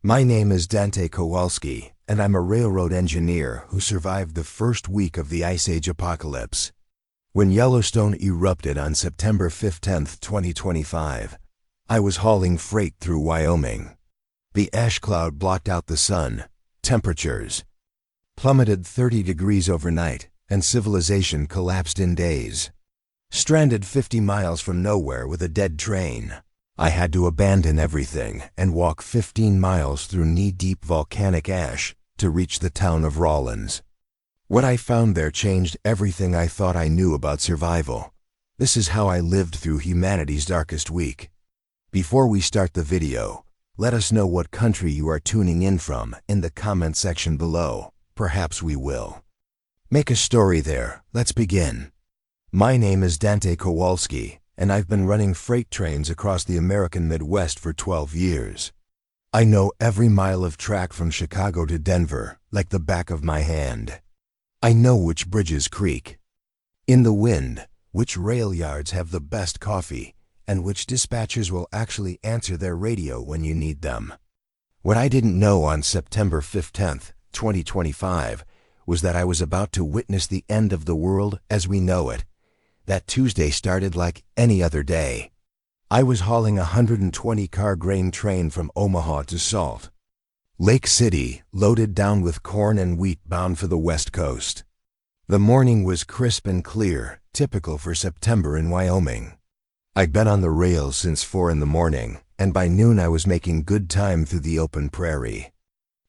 My name is Dante Kowalski, and I'm a railroad engineer who survived the first week of the Ice Age apocalypse. When Yellowstone erupted on September 15, 2025, I was hauling freight through Wyoming. The ash cloud blocked out the sun, temperatures plummeted 30 degrees overnight, and civilization collapsed in days. Stranded 50 miles from nowhere with a dead train, I had to abandon everything and walk 15 miles through knee-deep volcanic ash to reach the town of Rawlins. What I found there changed everything I thought I knew about survival. This is how I lived through humanity's darkest week. Before we start the video, let us know what country you are tuning in from in the comment section below. Perhaps we will make a story there. Let's begin. My name is Dante Kowalski, and I've been running freight trains across the American Midwest for 12 years. I know every mile of track from Chicago to Denver like the back of my hand. I know which bridges creak in the wind, which rail yards have the best coffee, and which dispatchers will actually answer their radio when you need them. What I didn't know on September 15th, 2025, was that I was about to witness the end of the world as we know it. That Tuesday started like any other day. I was hauling a 120-car grain train from Omaha to Salt Lake City, loaded down with corn and wheat bound for the West Coast. The morning was crisp and clear, typical for September in Wyoming. I'd been on the rails since 4 in the morning, and by noon I was making good time through the open prairie.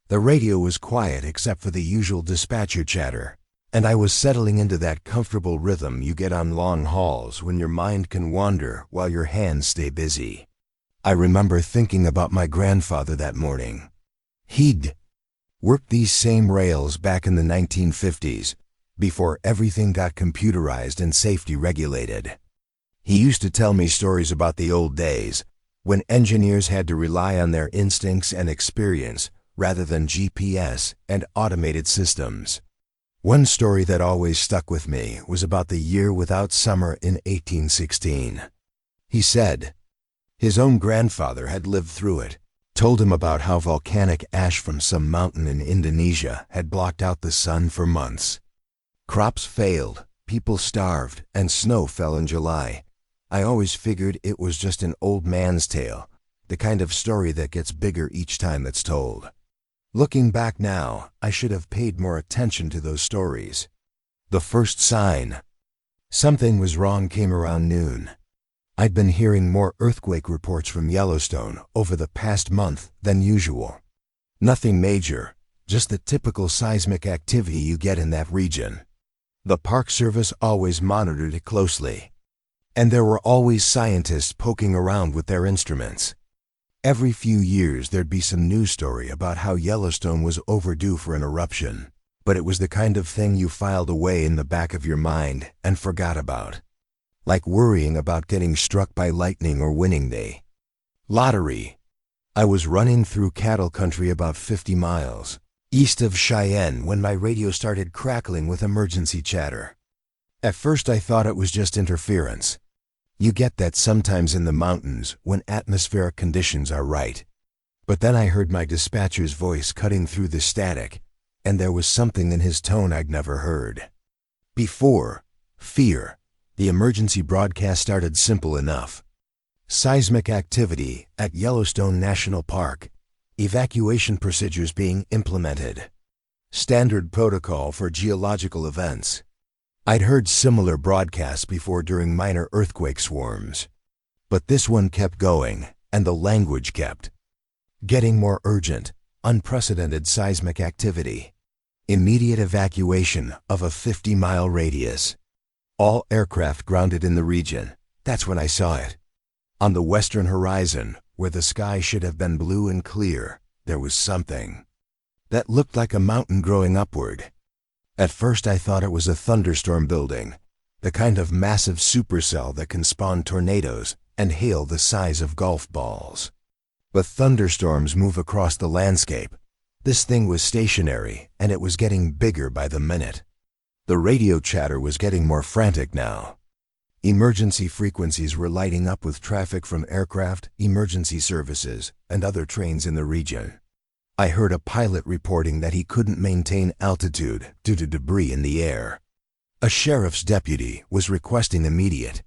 The radio was quiet except for the usual dispatcher chatter, and I was settling into that comfortable rhythm you get on long hauls when your mind can wander while your hands stay busy. I remember thinking about my grandfather that morning. He'd worked these same rails back in the 1950s, before everything got computerized and safety regulated. He used to tell me stories about the old days, when engineers had to rely on their instincts and experience rather than GPS and automated systems. One story that always stuck with me was about the year without summer in 1816. He said his own grandfather had lived through it, told him about how volcanic ash from some mountain in Indonesia had blocked out the sun for months. Crops failed, people starved, and snow fell in July. I always figured it was just an old man's tale, the kind of story that gets bigger each time it's told. Looking back now, I should have paid more attention to those stories. The first sign something was wrong came around noon. I'd been hearing more earthquake reports from Yellowstone over the past month than usual. Nothing major, just the typical seismic activity you get in that region. The Park Service always monitored it closely, and there were always scientists poking around with their instruments. Every few years there'd be some news story about how Yellowstone was overdue for an eruption, but it was the kind of thing you filed away in the back of your mind and forgot about. Like worrying about getting struck by lightning or winning the lottery. I was running through cattle country about 50 miles east of Cheyenne when my radio started crackling with emergency chatter. At first I thought it was just interference. You get that sometimes in the mountains when atmospheric conditions are right. But then I heard my dispatcher's voice cutting through the static, and there was something in his tone I'd never heard before. Fear. The emergency broadcast started simple enough. Seismic activity at Yellowstone National Park. Evacuation procedures being implemented. Standard protocol for geological events. I'd heard similar broadcasts before during minor earthquake swarms. But this one kept going, and the language kept getting more urgent. Unprecedented seismic activity. Immediate evacuation of a 50-mile radius. All aircraft grounded in the region. That's when I saw it. On the western horizon, where the sky should have been blue and clear, there was something that looked like a mountain growing upward. At first I thought it was a thunderstorm building, the kind of massive supercell that can spawn tornadoes and hail the size of golf balls. But thunderstorms move across the landscape. This thing was stationary, and it was getting bigger by the minute. The radio chatter was getting more frantic now. Emergency frequencies were lighting up with traffic from aircraft, emergency services, and other trains in the region. I heard a pilot reporting that he couldn't maintain altitude due to debris in the air. A sheriff's deputy was requesting immediate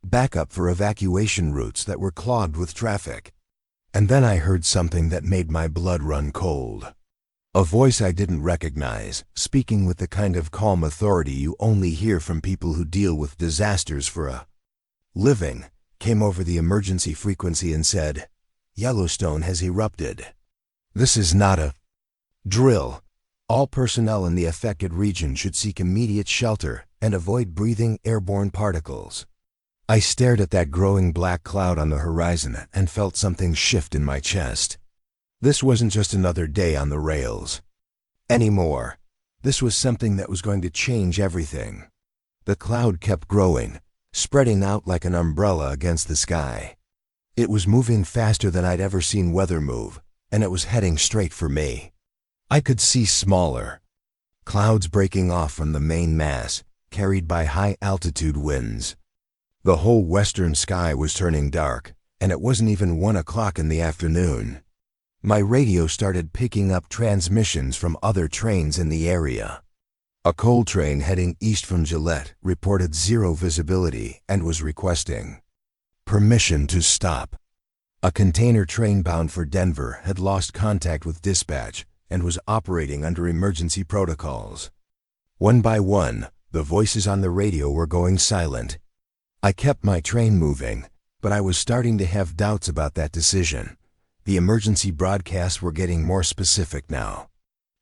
backup for evacuation routes that were clogged with traffic. And then I heard something that made my blood run cold. A voice I didn't recognize, speaking with the kind of calm authority you only hear from people who deal with disasters for a living, came over the emergency frequency and said, "Yellowstone has erupted. This is not a drill. All personnel in the affected region should seek immediate shelter and avoid breathing airborne particles." I stared at that growing black cloud on the horizon and felt something shift in my chest. This wasn't just another day on the rails anymore. This was something that was going to change everything. The cloud kept growing, spreading out like an umbrella against the sky. It was moving faster than I'd ever seen weather move, and it was heading straight for me. I could see smaller clouds breaking off from the main mass, carried by high-altitude winds. The whole western sky was turning dark, and it wasn't even 1 o'clock in the afternoon. My radio started picking up transmissions from other trains in the area. A coal train heading east from Gillette reported zero visibility and was requesting permission to stop. A container train bound for Denver had lost contact with dispatch and was operating under emergency protocols. One by one, the voices on the radio were going silent. I kept my train moving, but I was starting to have doubts about that decision. The emergency broadcasts were getting more specific now.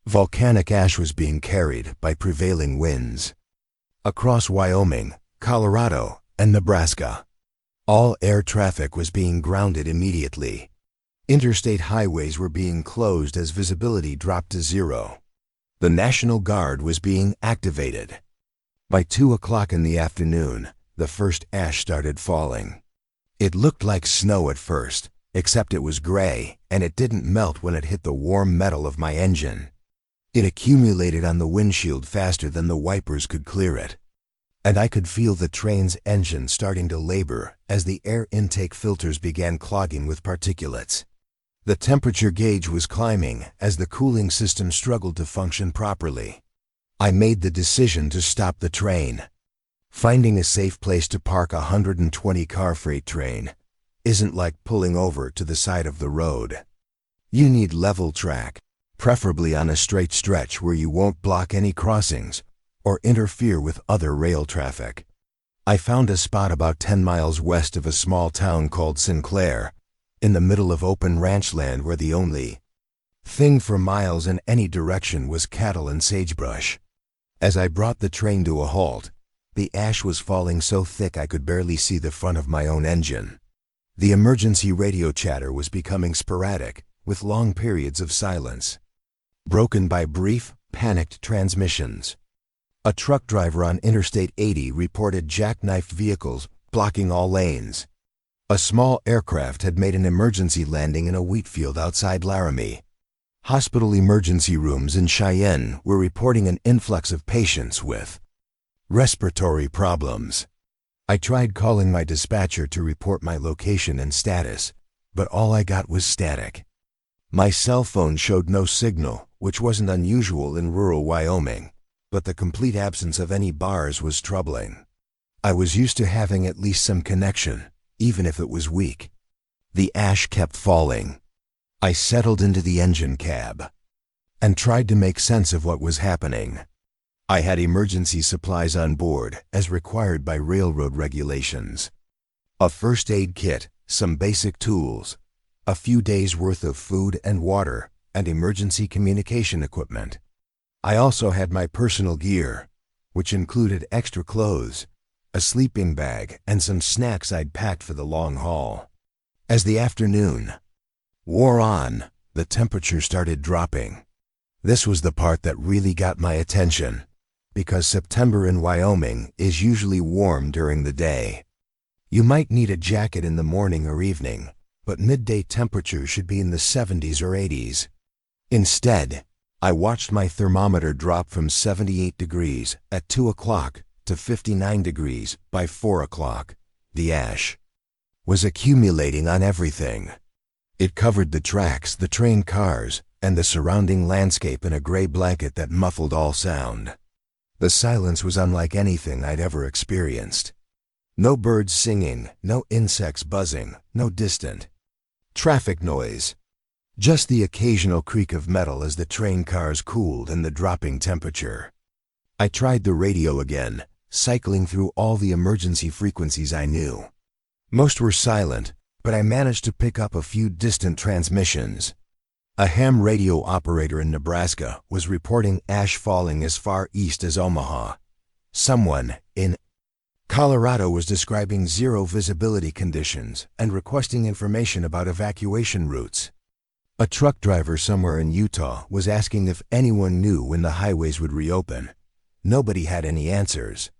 Volcanic ash was being carried by prevailing winds across Wyoming, Colorado, and Nebraska. All air traffic was being grounded immediately. Interstate highways were being closed as visibility dropped to zero. The National Guard was being activated. By 2 o'clock in the afternoon, the first ash started falling. It looked like snow at first, except it was gray, and it didn't melt when it hit the warm metal of my engine. It accumulated on the windshield faster than the wipers could clear it. And I could feel the train's engine starting to labor as the air intake filters began clogging with particulates. The temperature gauge was climbing as the cooling system struggled to function properly. I made the decision to stop the train. Finding a safe place to park a 120-car freight train isn't like pulling over to the side of the road. You need level track, preferably on a straight stretch where you won't block any crossings or interfere with other rail traffic. I found a spot about 10 miles west of a small town called Sinclair, in the middle of open ranch land where the only thing for miles in any direction was cattle and sagebrush. As I brought the train to a halt, the ash was falling so thick I could barely see the front of my own engine. The emergency radio chatter was becoming sporadic, with long periods of silence, broken by brief, panicked transmissions. A truck driver on Interstate 80 reported jackknifed vehicles blocking all lanes. A small aircraft had made an emergency landing in a wheat field outside Laramie. Hospital emergency rooms in Cheyenne were reporting an influx of patients with respiratory problems. I tried calling my dispatcher to report my location and status, but all I got was static. My cell phone showed no signal, which wasn't unusual in rural Wyoming, but the complete absence of any bars was troubling. I was used to having at least some connection, even if it was weak. The ash kept falling. I settled into the engine cab and tried to make sense of what was happening. I had emergency supplies on board, as required by railroad regulations. A first aid kit, some basic tools, a few days' worth of food and water, and emergency communication equipment. I also had my personal gear, which included extra clothes, a sleeping bag, and some snacks I'd packed for the long haul. As the afternoon wore on, the temperature started dropping. This was the part that really got my attention, because September in Wyoming is usually warm during the day. You might need a jacket in the morning or evening, but midday temperatures should be in the 70s or 80s. Instead, I watched my thermometer drop from 78 degrees at 2 o'clock to 59 degrees by 4 o'clock. The ash was accumulating on everything. It covered the tracks, the train cars, and the surrounding landscape in a gray blanket that muffled all sound. The silence was unlike anything I'd ever experienced. No birds singing, no insects buzzing, no distant traffic noise. Just the occasional creak of metal as the train cars cooled and the dropping temperature. I tried the radio again, cycling through all the emergency frequencies I knew. Most were silent, but I managed to pick up a few distant transmissions. A ham radio operator in Nebraska was reporting ash falling as far east as Omaha. Someone in Colorado was describing zero visibility conditions and requesting information about evacuation routes. A truck driver somewhere in Utah was asking if anyone knew when the highways would reopen. Nobody had any answers.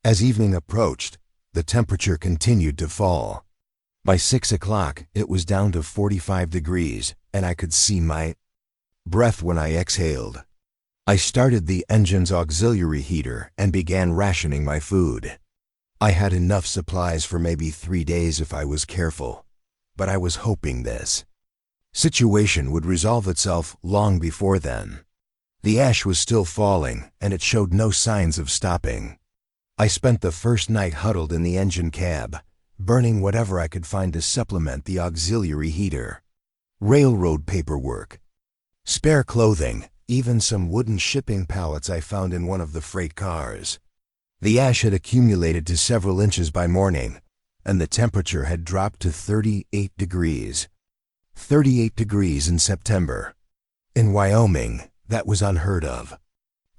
As evening approached, the temperature continued to fall. By 6 o'clock, it was down to 45 degrees, and I could see my breath when I exhaled. I started the engine's auxiliary heater and began rationing my food. I had enough supplies for maybe 3 days if I was careful, but I was hoping this situation would resolve itself long before then. The ash was still falling, and it showed no signs of stopping. I spent the first night huddled in the engine cab, burning whatever I could find to supplement the auxiliary heater. Railroad paperwork, spare clothing, even some wooden shipping pallets I found in one of the freight cars. The ash had accumulated to several inches by morning, and the temperature had dropped to 38 degrees. 38 degrees in September. In Wyoming, that was unheard of.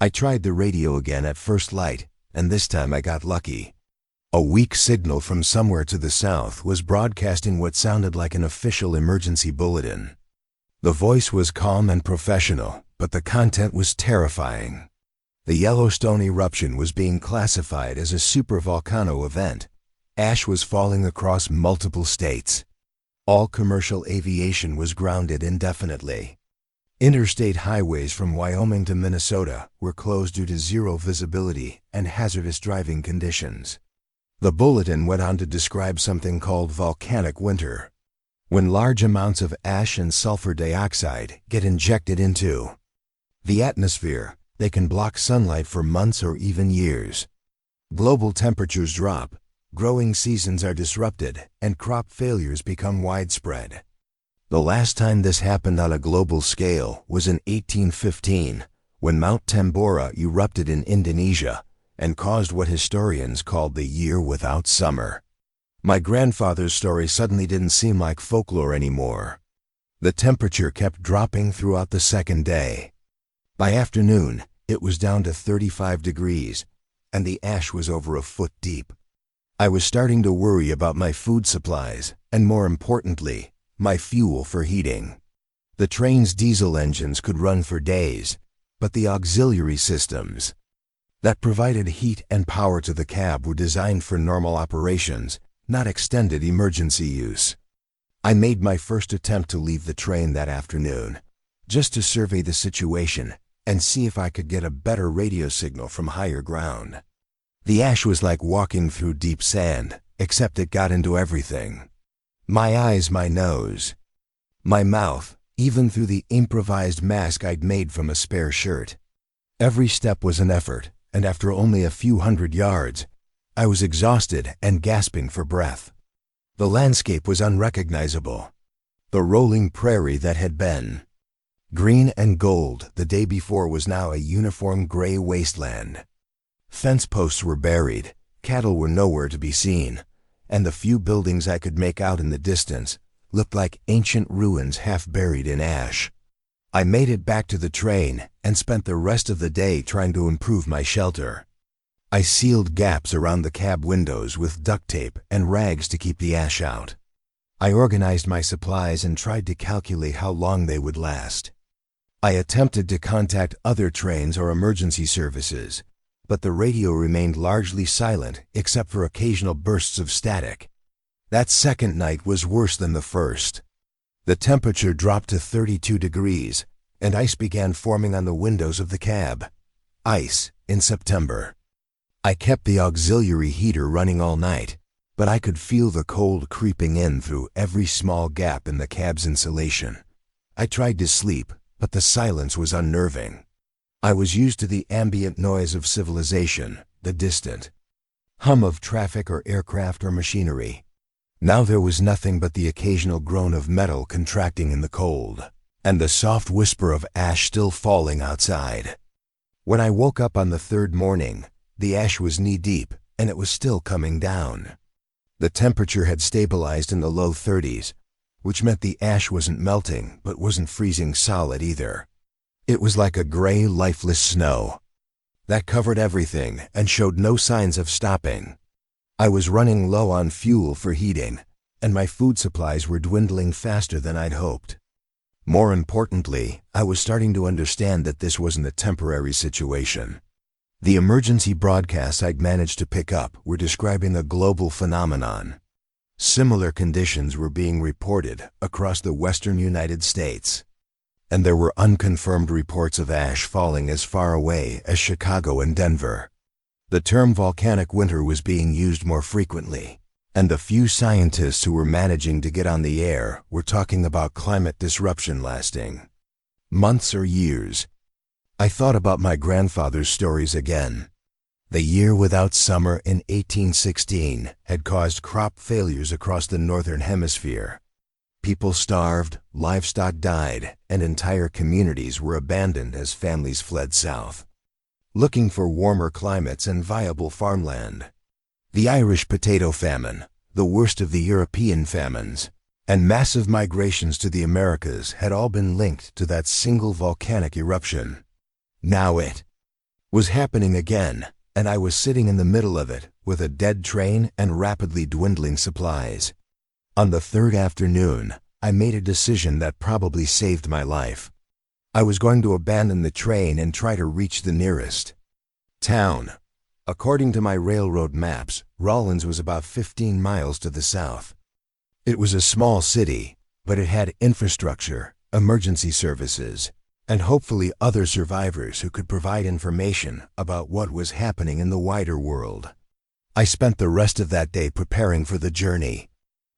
I tried the radio again at first light, and this time I got lucky. A weak signal from somewhere to the south was broadcasting what sounded like an official emergency bulletin. The voice was calm and professional, but the content was terrifying. The Yellowstone eruption was being classified as a supervolcano event. Ash was falling across multiple states. All commercial aviation was grounded indefinitely. Interstate highways from Wyoming to Minnesota were closed due to zero visibility and hazardous driving conditions. The bulletin went on to describe something called volcanic winter, when large amounts of ash and sulfur dioxide get injected into the atmosphere. They can block sunlight for months or even years. Global temperatures drop, growing seasons are disrupted, and crop failures become widespread. The last time this happened on a global scale was in 1815, when Mount Tambora erupted in Indonesia and caused what historians called the year without summer. My grandfather's story suddenly didn't seem like folklore anymore. The temperature kept dropping throughout the second day. By afternoon, it was down to 35 degrees, and the ash was over a foot deep. I was starting to worry about my food supplies, and more importantly, my fuel for heating. The train's diesel engines could run for days, but the auxiliary systems that provided heat and power to the cab were designed for normal operations, not extended emergency use. I made my first attempt to leave the train that afternoon, just to survey the situation and see if I could get a better radio signal from higher ground. The ash was like walking through deep sand, except it got into everything. My eyes, my nose, my mouth, even through the improvised mask I'd made from a spare shirt. Every step was an effort, and after only a few hundred yards, I was exhausted and gasping for breath. The landscape was unrecognizable. The rolling prairie that had been green and gold the day before was now a uniform gray wasteland. Fence posts were buried, cattle were nowhere to be seen, and the few buildings I could make out in the distance looked like ancient ruins half buried in ash. I made it back to the train and spent the rest of the day trying to improve my shelter. I sealed gaps around the cab windows with duct tape and rags to keep the ash out. I organized my supplies and tried to calculate how long they would last. I attempted to contact other trains or emergency services, but the radio remained largely silent except for occasional bursts of static. That second night was worse than the first. The temperature dropped to 32 degrees, and ice began forming on the windows of the cab. Ice in September. I kept the auxiliary heater running all night, but I could feel the cold creeping in through every small gap in the cab's insulation. I tried to sleep, but the silence was unnerving. I was used to the ambient noise of civilization, the distant hum of traffic or aircraft or machinery. Now there was nothing but the occasional groan of metal contracting in the cold, and the soft whisper of ash still falling outside. When I woke up on the third morning, the ash was knee-deep, and it was still coming down. The temperature had stabilized in the low 30s, which meant the ash wasn't melting but wasn't freezing solid either. It was like a gray, lifeless snow that covered everything and showed no signs of stopping. I was running low on fuel for heating, and my food supplies were dwindling faster than I'd hoped. More importantly, I was starting to understand that this wasn't a temporary situation. The emergency broadcasts I'd managed to pick up were describing a global phenomenon. Similar conditions were being reported across the western United States, and there were unconfirmed reports of ash falling as far away as Chicago and Denver. The term volcanic winter was being used more frequently, and the few scientists who were managing to get on the air were talking about climate disruption lasting months or years. I thought about my grandfather's stories again. The year without summer in 1816 had caused crop failures across the northern hemisphere. People starved, livestock died, and entire communities were abandoned as families fled south, looking for warmer climates and viable farmland. The Irish potato famine, the worst of the European famines, and massive migrations to the Americas had all been linked to that single volcanic eruption. Now it was happening again, and I was sitting in the middle of it with a dead train and rapidly dwindling supplies. On the third afternoon, I made a decision that probably saved my life. I was going to abandon the train and try to reach the nearest town. According to my railroad maps, Rawlins was about 15 miles to the south. It was a small city, but it had infrastructure, emergency services, and hopefully other survivors who could provide information about what was happening in the wider world. I spent the rest of that day preparing for the journey.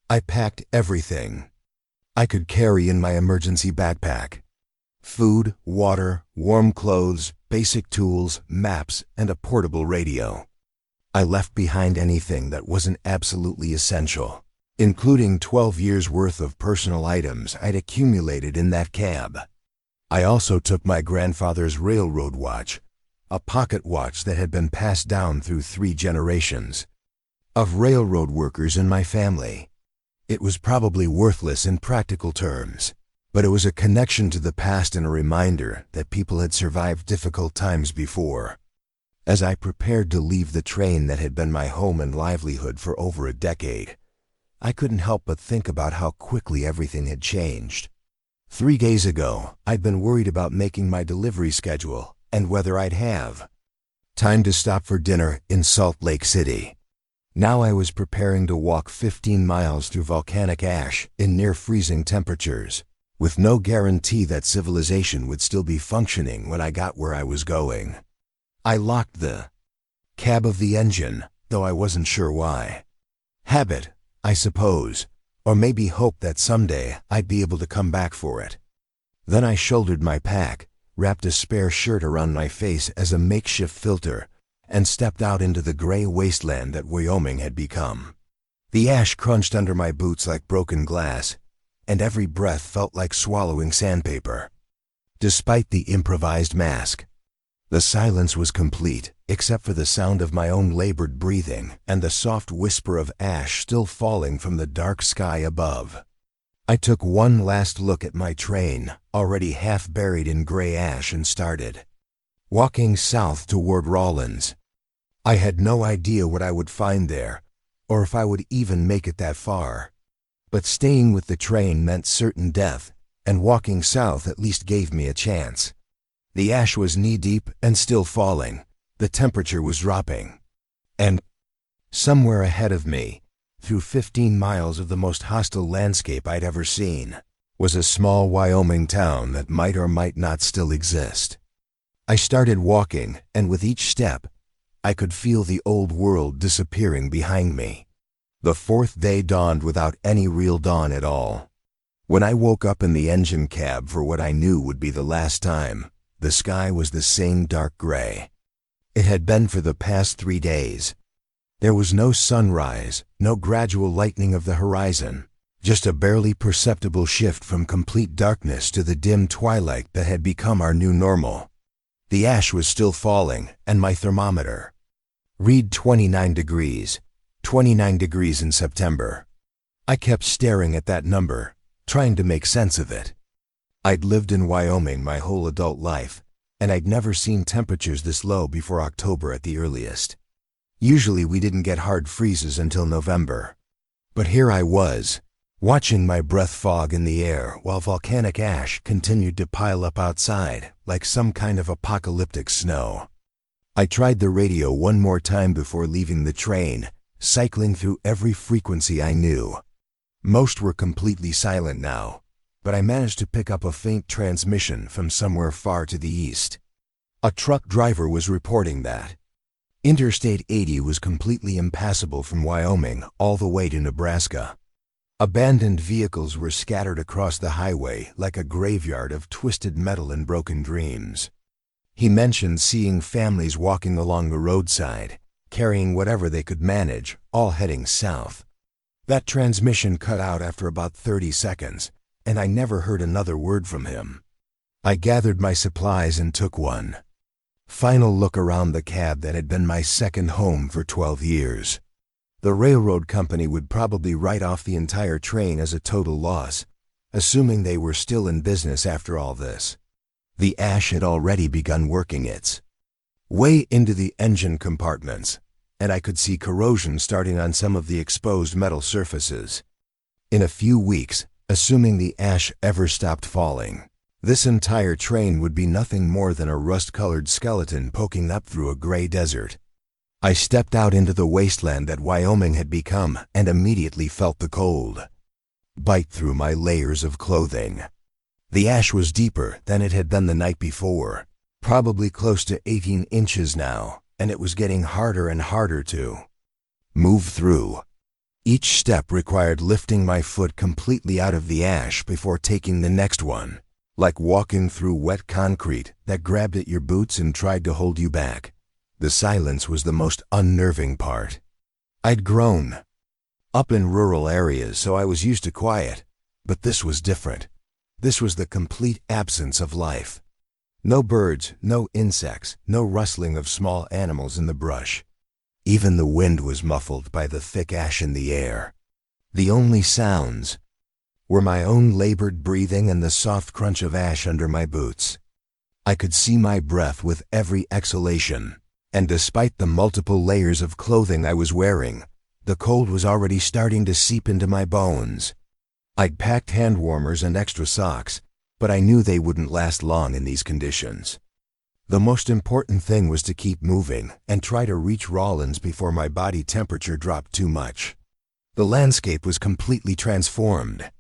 I packed everything I could carry in my emergency backpack: food, water, warm clothes, basic tools, maps, and a portable radio. I left behind anything that wasn't absolutely essential, including 12 years' worth of personal items I'd accumulated in that cab. I also took my grandfather's railroad watch, a pocket watch that had been passed down through 3 generations of railroad workers in my family. It was probably worthless in practical terms, but it was a connection to the past and a reminder that people had survived difficult times before. As I prepared to leave the train that had been my home and livelihood for over a decade, I couldn't help but think about how quickly everything had changed. 3 days ago, I'd been worried about making my delivery schedule and whether I'd have time to stop for dinner in Salt Lake City. Now I was preparing to walk 15 miles through volcanic ash in near-freezing temperatures, with no guarantee that civilization would still be functioning when I got where I was going. I locked the cab of the engine, though I wasn't sure why. Habit, I suppose, or maybe hope that someday I'd be able to come back for it. Then I shouldered my pack, wrapped a spare shirt around my face as a makeshift filter, and stepped out into the gray wasteland that Wyoming had become. The ash crunched under my boots like broken glass, and every breath felt like swallowing sandpaper. Despite the improvised mask, the silence was complete, except for the sound of my own labored breathing and the soft whisper of ash still falling from the dark sky above. I took one last look at my train, already half buried in gray ash, and started walking south toward Rawlins. I had no idea what I would find there, or if I would even make it that far. But staying with the train meant certain death, and walking south at least gave me a chance. The ash was knee-deep and still falling. The temperature was dropping. And somewhere ahead of me, through 15 miles of the most hostile landscape I'd ever seen, was a small Wyoming town that might or might not still exist. I started walking, and with each step, I could feel the old world disappearing behind me. The 4th day dawned without any real dawn at all. When I woke up in the engine cab for what I knew would be the last time, the sky was the same dark gray. It had been for the past 3 days. There was no sunrise, no gradual lightening of the horizon, just a barely perceptible shift from complete darkness to the dim twilight that had become our new normal. The ash was still falling, and my thermometer read 29 degrees. 29 degrees in September. I kept staring at that number, trying to make sense of it. I'd lived in Wyoming my whole adult life, and I'd never seen temperatures this low before October at the earliest. Usually we didn't get hard freezes until November. But here I was, watching my breath fog in the air while volcanic ash continued to pile up outside like some kind of apocalyptic snow. I tried the radio one more time before leaving the train, cycling through every frequency I knew. Most were completely silent now, but I managed to pick up a faint transmission from somewhere far to the east. A truck driver was reporting that Interstate 80 was completely impassable from Wyoming all the way to Nebraska. Abandoned vehicles were scattered across the highway like a graveyard of twisted metal and broken dreams. He mentioned seeing families walking along the roadside, carrying whatever they could manage, all heading south. That transmission cut out after about 30 seconds, and I never heard another word from him. I gathered my supplies and took one final look around the cab that had been my second home for 12 years. The railroad company would probably write off the entire train as a total loss, assuming they were still in business after all this. The ash had already begun working its way into the engine compartments, and I could see corrosion starting on some of the exposed metal surfaces. In a few weeks, assuming the ash ever stopped falling, this entire train would be nothing more than a rust-colored skeleton poking up through a gray desert. I stepped out into the wasteland that Wyoming had become and immediately felt the cold bite through my layers of clothing. The ash was deeper than it had been the night before, probably close to 18 inches now, and it was getting harder and harder to move through. Each step required lifting my foot completely out of the ash before taking the next one, like walking through wet concrete that grabbed at your boots and tried to hold you back. The silence was the most unnerving part. I'd grown up in rural areas, so I was used to quiet, but this was different. This was the complete absence of life. No birds, no insects, no rustling of small animals in the brush. Even the wind was muffled by the thick ash in the air. The only sounds were my own labored breathing and the soft crunch of ash under my boots. I could see my breath with every exhalation, and despite the multiple layers of clothing I was wearing, the cold was already starting to seep into my bones. I'd packed hand warmers and extra socks, but I knew they wouldn't last long in these conditions. The most important thing was to keep moving and try to reach Rawlins before my body temperature dropped too much. The landscape was completely transformed.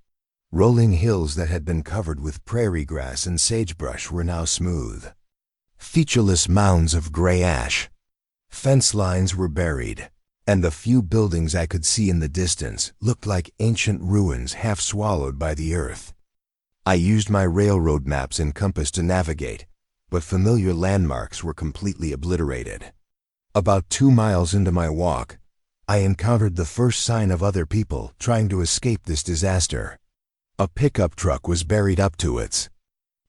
Rolling hills that had been covered with prairie grass and sagebrush were now smooth, featureless mounds of gray ash. Fence lines were buried, and the few buildings I could see in the distance looked like ancient ruins half swallowed by the earth. I used my railroad maps and compass to navigate, but familiar landmarks were completely obliterated. About 2 miles into my walk, I encountered the first sign of other people trying to escape this disaster. A pickup truck was buried up to its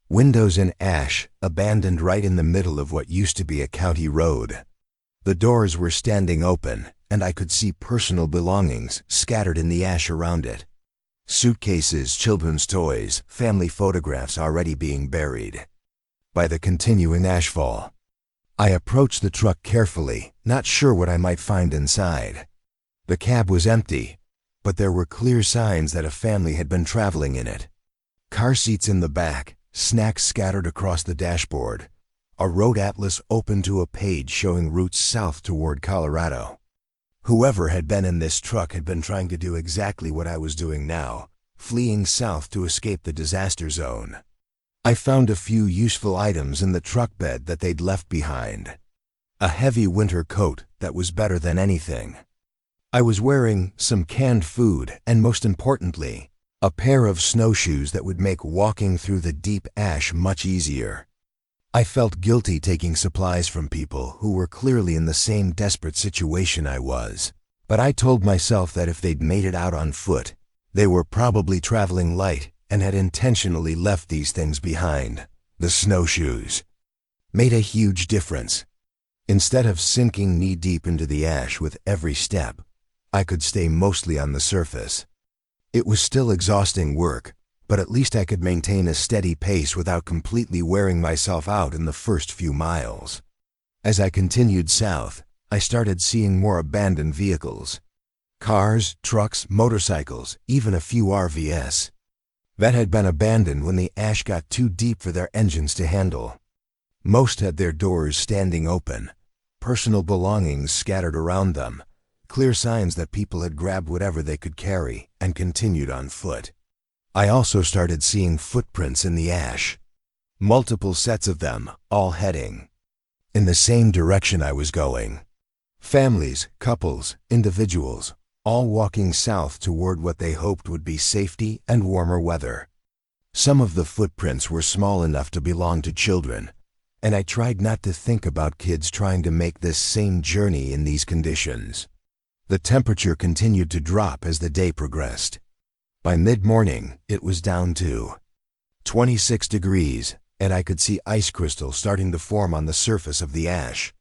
windows in ash, abandoned right in the middle of what used to be a county road. The doors were standing open, and I could see personal belongings scattered in the ash around it. Suitcases, children's toys, family photographs already being buried by the continuing ashfall. I approached the truck carefully, not sure what I might find inside. The cab was empty, but there were clear signs that a family had been traveling in it. Car seats in the back, snacks scattered across the dashboard, a road atlas open to a page showing routes south toward Colorado. Whoever had been in this truck had been trying to do exactly what I was doing now, fleeing south to escape the disaster zone. I found a few useful items in the truck bed that they'd left behind. A heavy winter coat that was better than anything I was wearing, some canned food, and most importantly, A pair of snowshoes that would make walking through the deep ash much easier. I felt guilty taking supplies from people who were clearly in the same desperate situation I was. But I told myself that if they'd made it out on foot, they were probably traveling light and had intentionally left these things behind. The snowshoes made a huge difference. Instead of sinking knee-deep into the ash with every step, I could stay mostly on the surface. It was still exhausting work, but at least I could maintain a steady pace without completely wearing myself out in the first few miles. As I continued south, I started seeing more abandoned vehicles. Cars, trucks, motorcycles, even a few RVs that had been abandoned when the ash got too deep for their engines to handle. Most had their doors standing open, personal belongings scattered around them, clear signs that people had grabbed whatever they could carry and continued on foot. I also started seeing footprints in the ash, multiple sets of them, all heading in the same direction I was going. Families, couples, individuals, all walking south toward what they hoped would be safety and warmer weather. Some of the footprints were small enough to belong to children, and I tried not to think about kids trying to make this same journey in these conditions. The temperature continued to drop as the day progressed. By mid-morning, it was down to 26 degrees, and I could see ice crystals starting to form on the surface of the ash.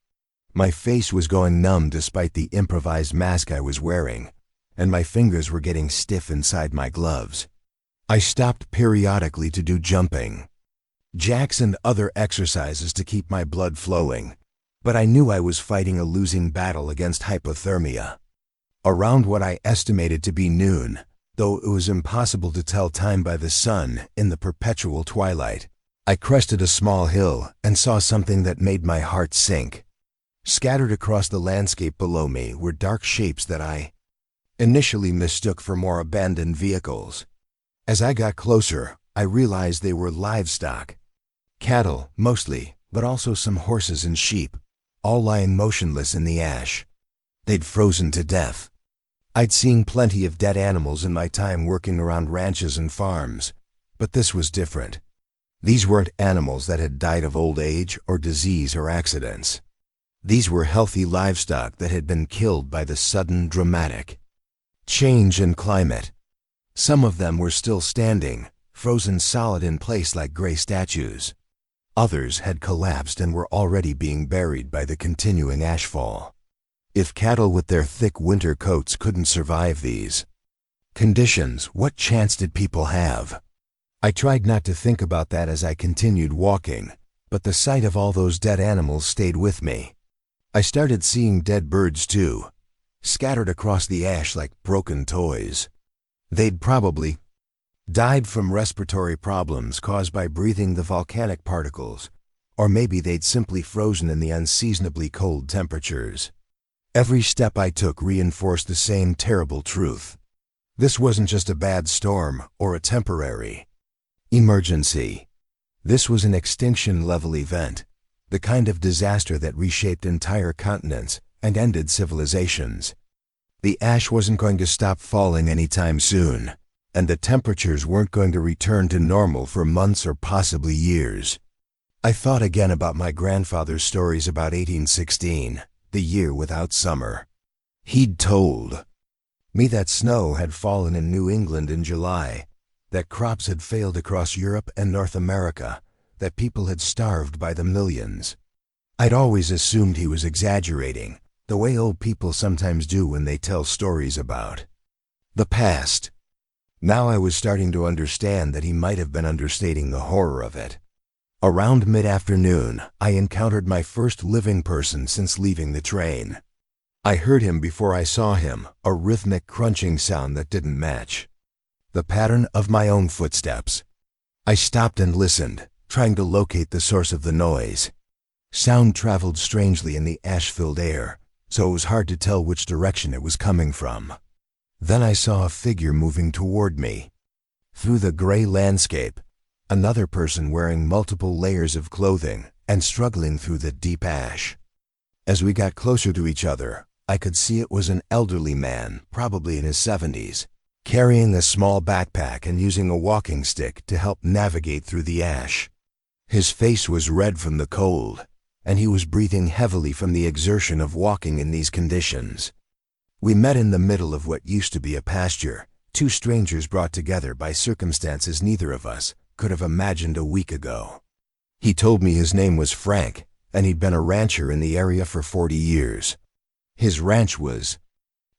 My face was going numb despite the improvised mask I was wearing, and my fingers were getting stiff inside my gloves. I stopped periodically to do jumping jacks and other exercises to keep my blood flowing, but I knew I was fighting a losing battle against hypothermia. Around what I estimated to be noon, though it was impossible to tell time by the sun in the perpetual twilight, I crested a small hill and saw something that made my heart sink. Scattered across the landscape below me were dark shapes that I initially mistook for more abandoned vehicles. As I got closer, I realized they were livestock. Cattle, mostly, but also some horses and sheep, all lying motionless in the ash. They'd frozen to death. I'd seen plenty of dead animals in my time working around ranches and farms, but this was different. These weren't animals that had died of old age or disease or accidents. These were healthy livestock that had been killed by the sudden, dramatic change in climate. Some of them were still standing, frozen solid in place like gray statues. Others had collapsed and were already being buried by the continuing ashfall. If cattle with their thick winter coats couldn't survive these conditions, what chance did people have? I tried not to think about that as I continued walking, but the sight of all those dead animals stayed with me. I started seeing dead birds too, scattered across the ash like broken toys. They'd probably died from respiratory problems caused by breathing the volcanic particles, or maybe they'd simply frozen in the unseasonably cold temperatures. Every step I took reinforced the same terrible truth. This wasn't just a bad storm or a temporary emergency. This was an extinction-level event, the kind of disaster that reshaped entire continents and ended civilizations. The ash wasn't going to stop falling anytime soon, and the temperatures weren't going to return to normal for months or possibly years. I thought again about my grandfather's stories about 1816, the year without summer. He'd told me that snow had fallen in New England in July, that crops had failed across Europe and North America, that people had starved by the millions. I'd always assumed he was exaggerating, the way old people sometimes do when they tell stories about the past. Now I was starting to understand that he might have been understating the horror of it. Around mid-afternoon, I encountered my first living person since leaving the train. I heard him before I saw him, a rhythmic crunching sound that didn't match the pattern of my own footsteps. I stopped and listened, trying to locate the source of the noise. Sound traveled strangely in the ash-filled air, so it was hard to tell which direction it was coming from. Then I saw a figure moving toward me. Through the gray landscape, another person wearing multiple layers of clothing and struggling through the deep ash. As we got closer to each other, I could see it was an elderly man, probably in his 70s, carrying a small backpack and using a walking stick to help navigate through the ash. His face was red from the cold, and he was breathing heavily from the exertion of walking in these conditions. We met in the middle of what used to be a pasture, two strangers brought together by circumstances neither of us could have imagined a week ago. He told me his name was Frank, and he'd been a rancher in the area for 40 years. His ranch was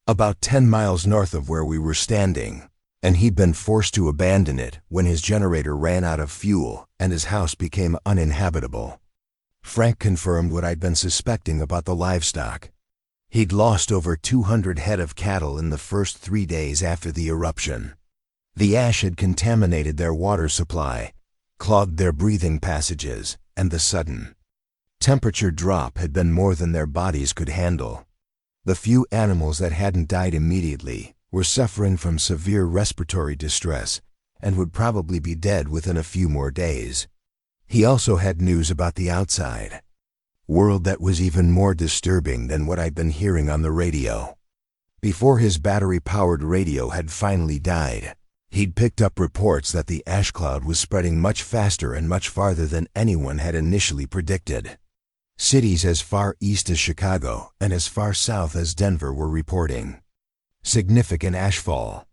about 10 miles north of where we were standing, and he'd been forced to abandon it when his generator ran out of fuel and his house became uninhabitable. Frank confirmed what I'd been suspecting about the livestock. He'd lost over 200 head of cattle in the first 3 days after the eruption. The ash had contaminated their water supply, clogged their breathing passages, and the sudden temperature drop had been more than their bodies could handle. The few animals that hadn't died immediately were suffering from severe respiratory distress and would probably be dead within a few more days. He also had news about the outside world that was even more disturbing than what I'd been hearing on the radio. Before his battery-powered radio had finally died, he'd picked up reports that the ash cloud was spreading much faster and much farther than anyone had initially predicted. Cities as far east as Chicago and as far south as Denver were reporting significant ashfall.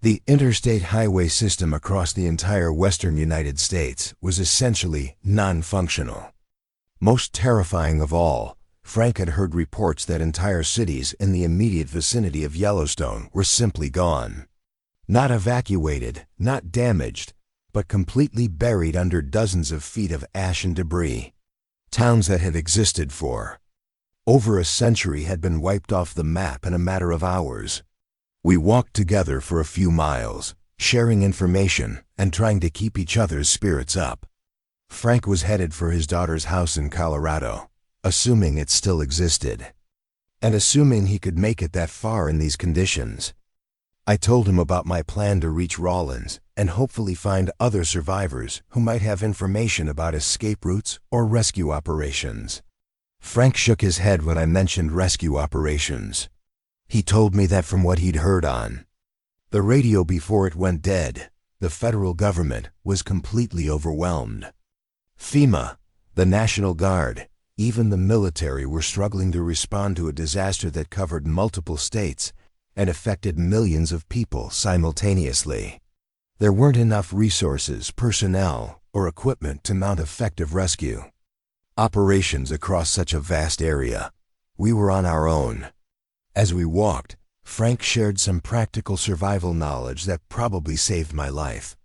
The interstate highway system across the entire western United States was essentially non-functional. Most terrifying of all, Frank had heard reports that entire cities in the immediate vicinity of Yellowstone were simply gone. Not evacuated, not damaged, but completely buried under dozens of feet of ash and debris. Towns that had existed for over a century had been wiped off the map in a matter of hours. We walked together for a few miles, sharing information and trying to keep each other's spirits up. Frank was headed for his daughter's house in Colorado, assuming it still existed, and assuming he could make it that far in these conditions. I told him about my plan to reach Rawlins and hopefully find other survivors who might have information about escape routes or rescue operations. Frank shook his head when I mentioned rescue operations. He told me that from what he'd heard on the radio before it went dead, the federal government was completely overwhelmed. FEMA, the National Guard, even the military were struggling to respond to a disaster that covered multiple states and affected millions of people simultaneously. There weren't enough resources, personnel, or equipment to mount effective rescue operations across such a vast area. We were on our own. As we walked, Frank shared some practical survival knowledge that probably saved my life.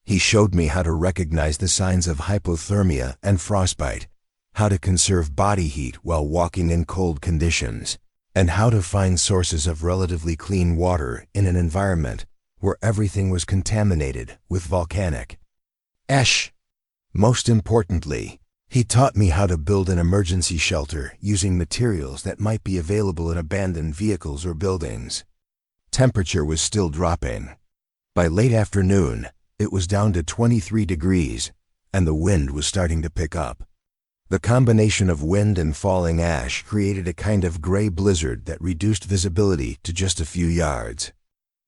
He showed me how to recognize the signs of hypothermia and frostbite, how to conserve body heat while walking in cold conditions, and how to find sources of relatively clean water in an environment where everything was contaminated with volcanic ash. Most importantly, he taught me how to build an emergency shelter using materials that might be available in abandoned vehicles or buildings. Temperature was still dropping. By late afternoon, it was down to 23 degrees, and the wind was starting to pick up. The combination of wind and falling ash created a kind of gray blizzard that reduced visibility to just a few yards.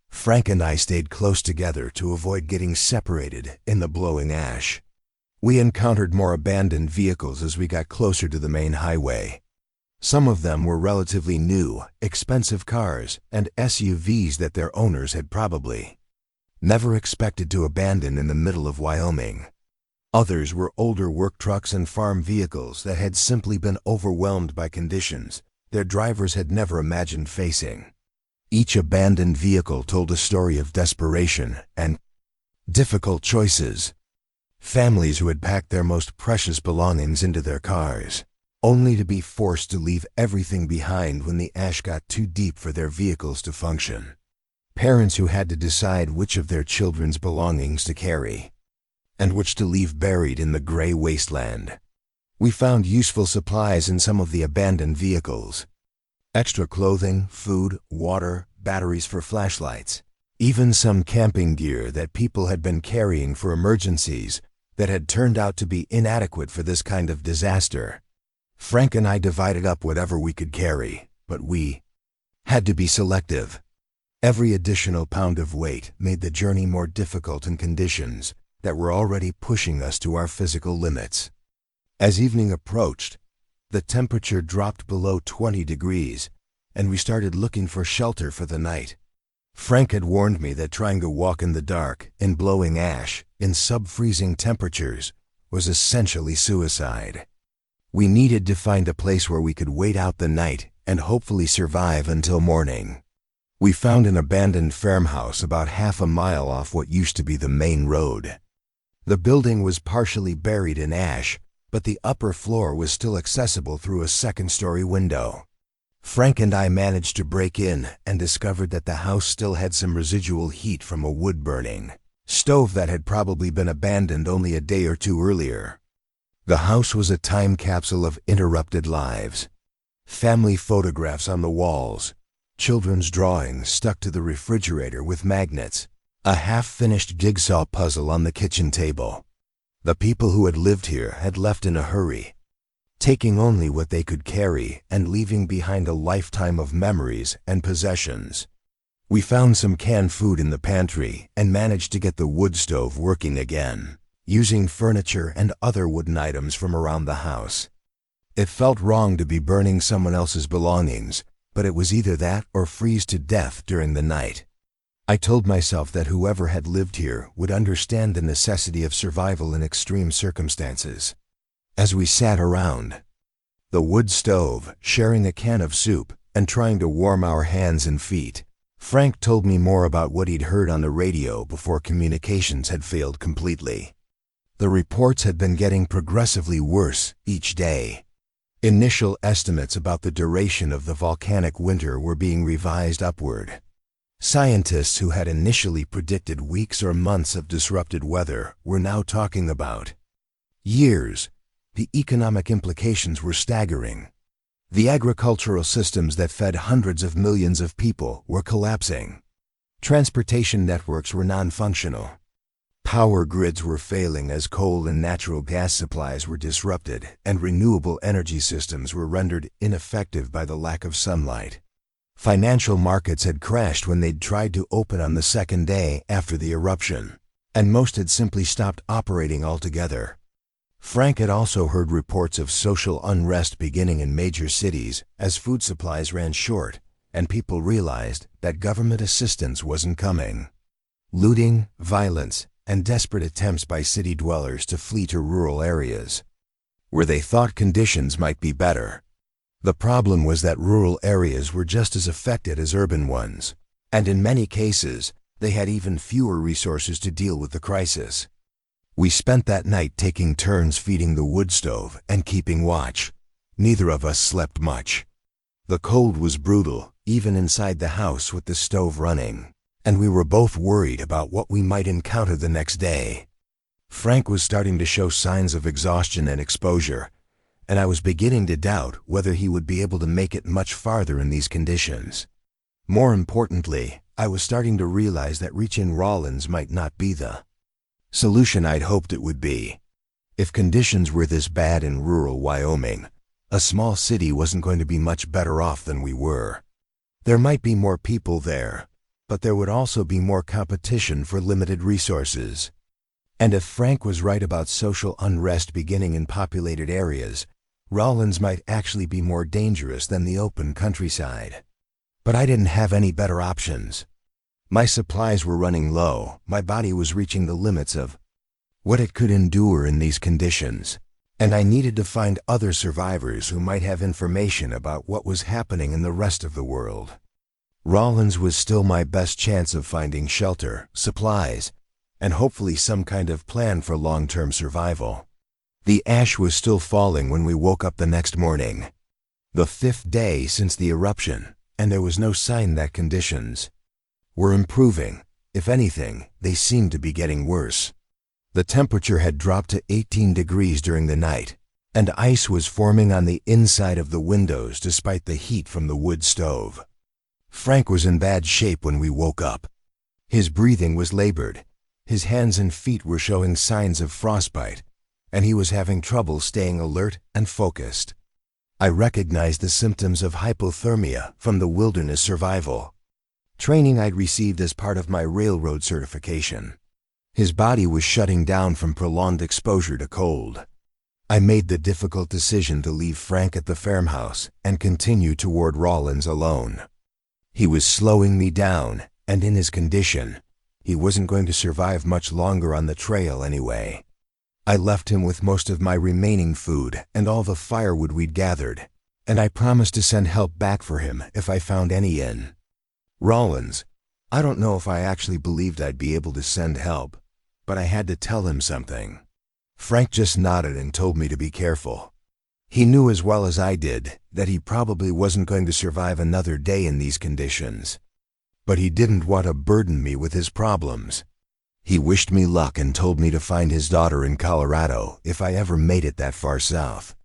Frank and I stayed close together to avoid getting separated in the blowing ash. We encountered more abandoned vehicles as we got closer to the main highway. Some of them were relatively new, expensive cars and SUVs that their owners had probably never expected to abandon in the middle of Wyoming. Others were older work trucks and farm vehicles that had simply been overwhelmed by conditions their drivers had never imagined facing. Each abandoned vehicle told a story of desperation and difficult choices. Families who had packed their most precious belongings into their cars, only to be forced to leave everything behind when the ash got too deep for their vehicles to function. Parents who had to decide which of their children's belongings to carry and which to leave buried in the gray wasteland. We found useful supplies in some of the abandoned vehicles. Extra clothing, food, water, batteries for flashlights, even some camping gear that people had been carrying for emergencies that had turned out to be inadequate for this kind of disaster. Frank and I divided up whatever we could carry, but we had to be selective. Every additional pound of weight made the journey more difficult in conditions that were already pushing us to our physical limits. As evening approached, the temperature dropped below 20 degrees, and we started looking for shelter for the night. Frank had warned me that trying to walk in the dark, in blowing ash, in sub-freezing temperatures, was essentially suicide. We needed to find a place where we could wait out the night and hopefully survive until morning. We found an abandoned farmhouse about half a mile off what used to be the main road. The building was partially buried in ash, but the upper floor was still accessible through a second-story window. Frank and I managed to break in and discovered that the house still had some residual heat from a wood-burning stove that had probably been abandoned only a day or two earlier. The house was a time capsule of interrupted lives. Family photographs on the walls, children's drawings stuck to the refrigerator with magnets, a half-finished jigsaw puzzle on the kitchen table. The people who had lived here had left in a hurry, taking only what they could carry and leaving behind a lifetime of memories and possessions. We found some canned food in the pantry and managed to get the wood stove working again, using furniture and other wooden items from around the house. It felt wrong to be burning someone else's belongings, but it was either that or freeze to death during the night. I told myself that whoever had lived here would understand the necessity of survival in extreme circumstances. As we sat around the wood stove, sharing a can of soup and trying to warm our hands and feet, Frank told me more about what he'd heard on the radio before communications had failed completely. The reports had been getting progressively worse each day. Initial estimates about the duration of the volcanic winter were being revised upward. Scientists who had initially predicted weeks or months of disrupted weather were now talking about years. The economic implications were staggering. The agricultural systems that fed hundreds of millions of people were collapsing. Transportation networks were non-functional. Power grids were failing as coal and natural gas supplies were disrupted, and renewable energy systems were rendered ineffective by the lack of sunlight. Financial markets had crashed when they'd tried to open on the second day after the eruption, and most had simply stopped operating altogether. Frank had also heard reports of social unrest beginning in major cities as food supplies ran short and people realized that government assistance wasn't coming. Looting, violence, and desperate attempts by city dwellers to flee to rural areas, where they thought conditions might be better. The problem was that rural areas were just as affected as urban ones, and in many cases, they had even fewer resources to deal with the crisis. We spent that night taking turns feeding the wood stove and keeping watch. Neither of us slept much. The cold was brutal, even inside the house with the stove running, and we were both worried about what we might encounter the next day. Frank was starting to show signs of exhaustion and exposure, and I was beginning to doubt whether he would be able to make it much farther in these conditions. More importantly, I was starting to realize that reaching Rawlins might not be the solution I'd hoped it would be. If conditions were this bad in rural Wyoming, a small city wasn't going to be much better off than we were. There might be more people there, but there would also be more competition for limited resources. And if Frank was right about social unrest beginning in populated areas, Rawlins might actually be more dangerous than the open countryside. But I didn't have any better options. My supplies were running low, my body was reaching the limits of what it could endure in these conditions, and I needed to find other survivors who might have information about what was happening in the rest of the world. Rawlins was still my best chance of finding shelter, supplies, and hopefully some kind of plan for long-term survival. The ash was still falling when we woke up the next morning, the 5th day since the eruption, and there was no sign that conditions were improving. If anything, they seemed to be getting worse. The temperature had dropped to 18 degrees during the night, and ice was forming on the inside of the windows despite the heat from the wood stove. Frank was in bad shape when we woke up. His breathing was labored, his hands and feet were showing signs of frostbite, and he was having trouble staying alert and focused. I recognized the symptoms of hypothermia from the wilderness survival. training I'd received as part of my railroad certification. His body was shutting down from prolonged exposure to cold. I made the difficult decision to leave Frank at the farmhouse and continue toward Rawlins alone. He was slowing me down, and in his condition, he wasn't going to survive much longer on the trail anyway. I left him with most of my remaining food and all the firewood we'd gathered, and I promised to send help back for him if I found any in Rawlins. I don't know if I actually believed I'd be able to send help, but I had to tell him something. Frank just nodded and told me to be careful. He knew as well as I did that he probably wasn't going to survive another day in these conditions. But he didn't want to burden me with his problems. He wished me luck and told me to find his daughter in Colorado if I ever made it that far south.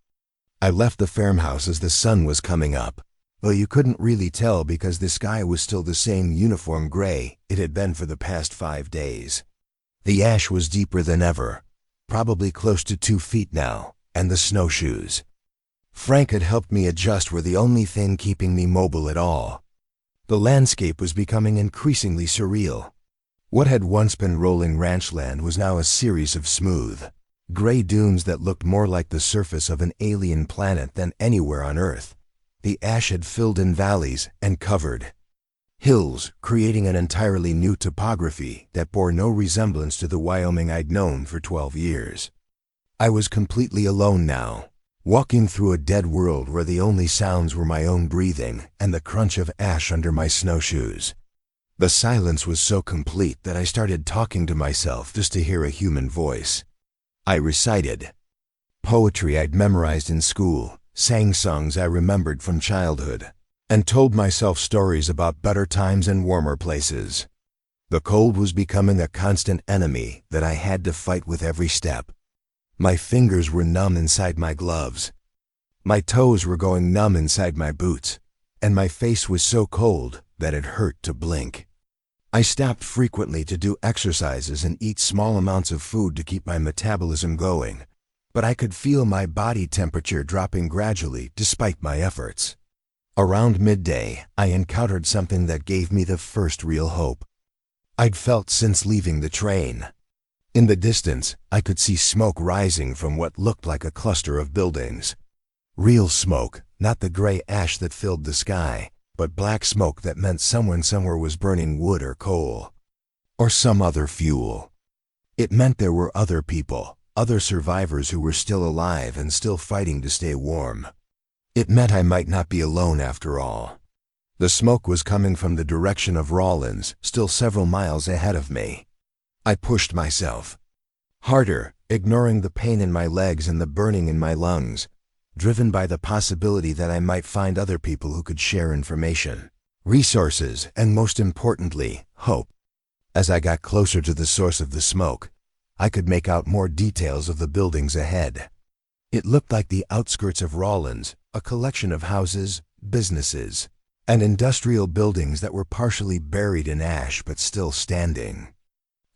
I left the farmhouse as the sun was coming up, though you couldn't really tell because the sky was still the same uniform gray it had been for the past 5 days. The ash was deeper than ever, probably close to 2 feet now, and the snowshoes Frank had helped me adjust were the only thing keeping me mobile at all. The landscape was becoming increasingly surreal. What had once been rolling ranchland was now a series of smooth, gray dunes that looked more like the surface of an alien planet than anywhere on Earth. The ash had filled in valleys and covered hills, creating an entirely new topography that bore no resemblance to the Wyoming I'd known for 12 years. I was completely alone now, walking through a dead world where the only sounds were my own breathing and the crunch of ash under my snowshoes. The silence was so complete that I started talking to myself just to hear a human voice. I recited poetry I'd memorized in school, sang songs I remembered from childhood, and told myself stories about better times and warmer places. The cold was becoming a constant enemy that I had to fight with every step. My fingers were numb inside my gloves. My toes were going numb inside my boots, and my face was so cold that it hurt to blink. I stopped frequently to do exercises and eat small amounts of food to keep my metabolism going, but I could feel my body temperature dropping gradually despite my efforts. Around midday, I encountered something that gave me the first real hope I'd felt since leaving the train. In the distance, I could see smoke rising from what looked like a cluster of buildings. Real smoke, not the gray ash that filled the sky, but black smoke that meant someone somewhere was burning wood or coal, or some other fuel. It meant there were other people, other survivors who were still alive and still fighting to stay warm. It meant I might not be alone after all. The smoke was coming from the direction of Rawlins, still several miles ahead of me. I pushed myself harder, ignoring the pain in my legs and the burning in my lungs, driven by the possibility that I might find other people who could share information, resources, and most importantly, hope. As I got closer to the source of the smoke, I could make out more details of the buildings ahead. It looked like the outskirts of Rawlins, a collection of houses, businesses, and industrial buildings that were partially buried in ash but still standing.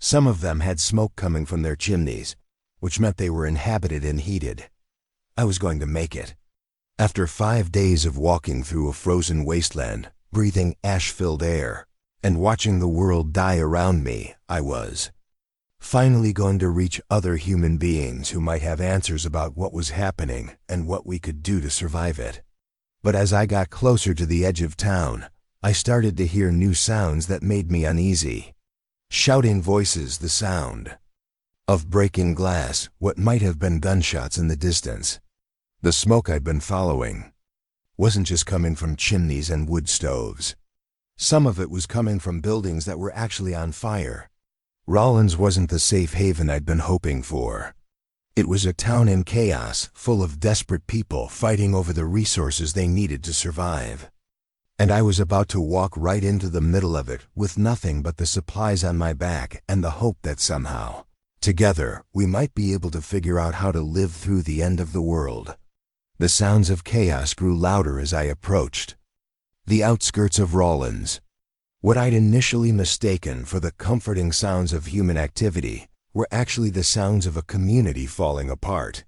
Some of them had smoke coming from their chimneys, which meant they were inhabited and heated. I was going to make it. After 5 days of walking through a frozen wasteland, breathing ash-filled air, and watching the world die around me, I was finally going to reach other human beings who might have answers about what was happening and what we could do to survive it. But as I got closer to the edge of town, I started to hear new sounds that made me uneasy. Shouting voices, the sound of breaking glass, what might have been gunshots in the distance. The smoke I'd been following wasn't just coming from chimneys and wood stoves. Some of it was coming from buildings that were actually on fire. Rawlins wasn't the safe haven I'd been hoping for. It was a town in chaos, full of desperate people fighting over the resources they needed to survive. And I was about to walk right into the middle of it with nothing but the supplies on my back and the hope that somehow, together, we might be able to figure out how to live through the end of the world. The sounds of chaos grew louder as I approached the outskirts of Rawlins. What I'd initially mistaken for the comforting sounds of human activity were actually the sounds of a community falling apart.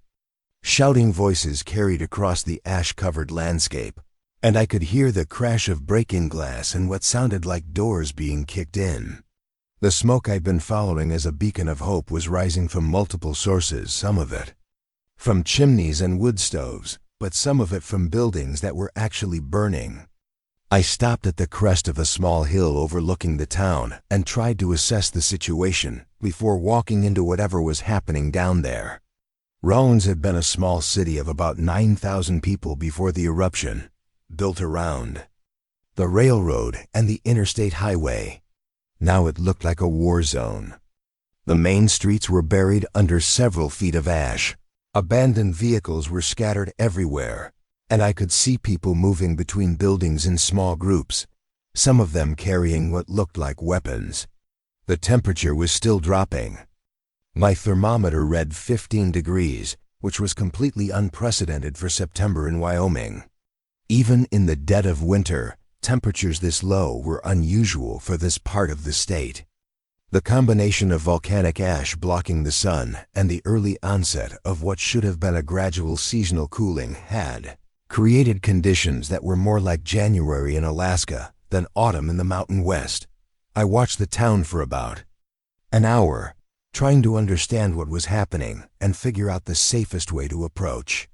Shouting voices carried across the ash-covered landscape, and I could hear the crash of breaking glass and what sounded like doors being kicked in. The smoke I'd been following as a beacon of hope was rising from multiple sources, some of it from chimneys and wood stoves, but some of it from buildings that were actually burning. I stopped at the crest of a small hill overlooking the town and tried to assess the situation before walking into whatever was happening down there. Rollins had been a small city of about 9,000 people before the eruption, built around the railroad and the interstate highway. Now it looked like a war zone. The main streets were buried under several feet of ash. Abandoned vehicles were scattered everywhere, and I could see people moving between buildings in small groups, some of them carrying what looked like weapons. The temperature was still dropping. My thermometer read 15 degrees, which was completely unprecedented for September in Wyoming. Even in the dead of winter, temperatures this low were unusual for this part of the state. The combination of volcanic ash blocking the sun and the early onset of what should have been a gradual seasonal cooling had created conditions that were more like January in Alaska than autumn in the Mountain West. I watched the town for about an hour, trying to understand what was happening and figure out the safest way to approach.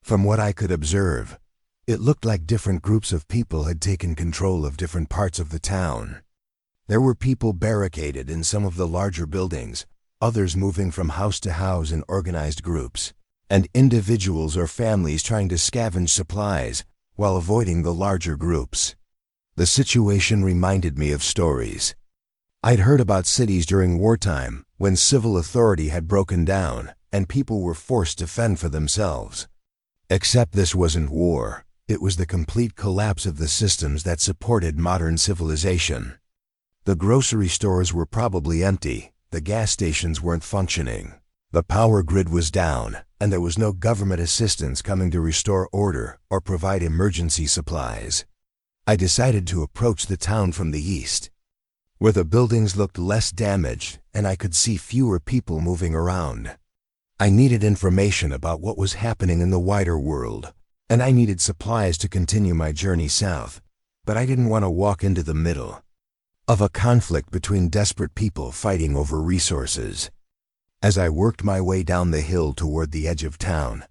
From what I could observe, it looked like different groups of people had taken control of different parts of the town. There were people barricaded in some of the larger buildings, others moving from house to house in organized groups, and individuals or families trying to scavenge supplies while avoiding the larger groups. The situation reminded me of stories I'd heard about cities during wartime when civil authority had broken down and people were forced to fend for themselves. Except this wasn't war, it was the complete collapse of the systems that supported modern civilization. The grocery stores were probably empty, the gas stations weren't functioning, the power grid was down, and there was no government assistance coming to restore order or provide emergency supplies. I decided to approach the town from the east, where the buildings looked less damaged and I could see fewer people moving around. I needed information about what was happening in the wider world, and I needed supplies to continue my journey south, but I didn't want to walk into the middle of a conflict between desperate people fighting over resources. As I worked my way down the hill toward the edge of town,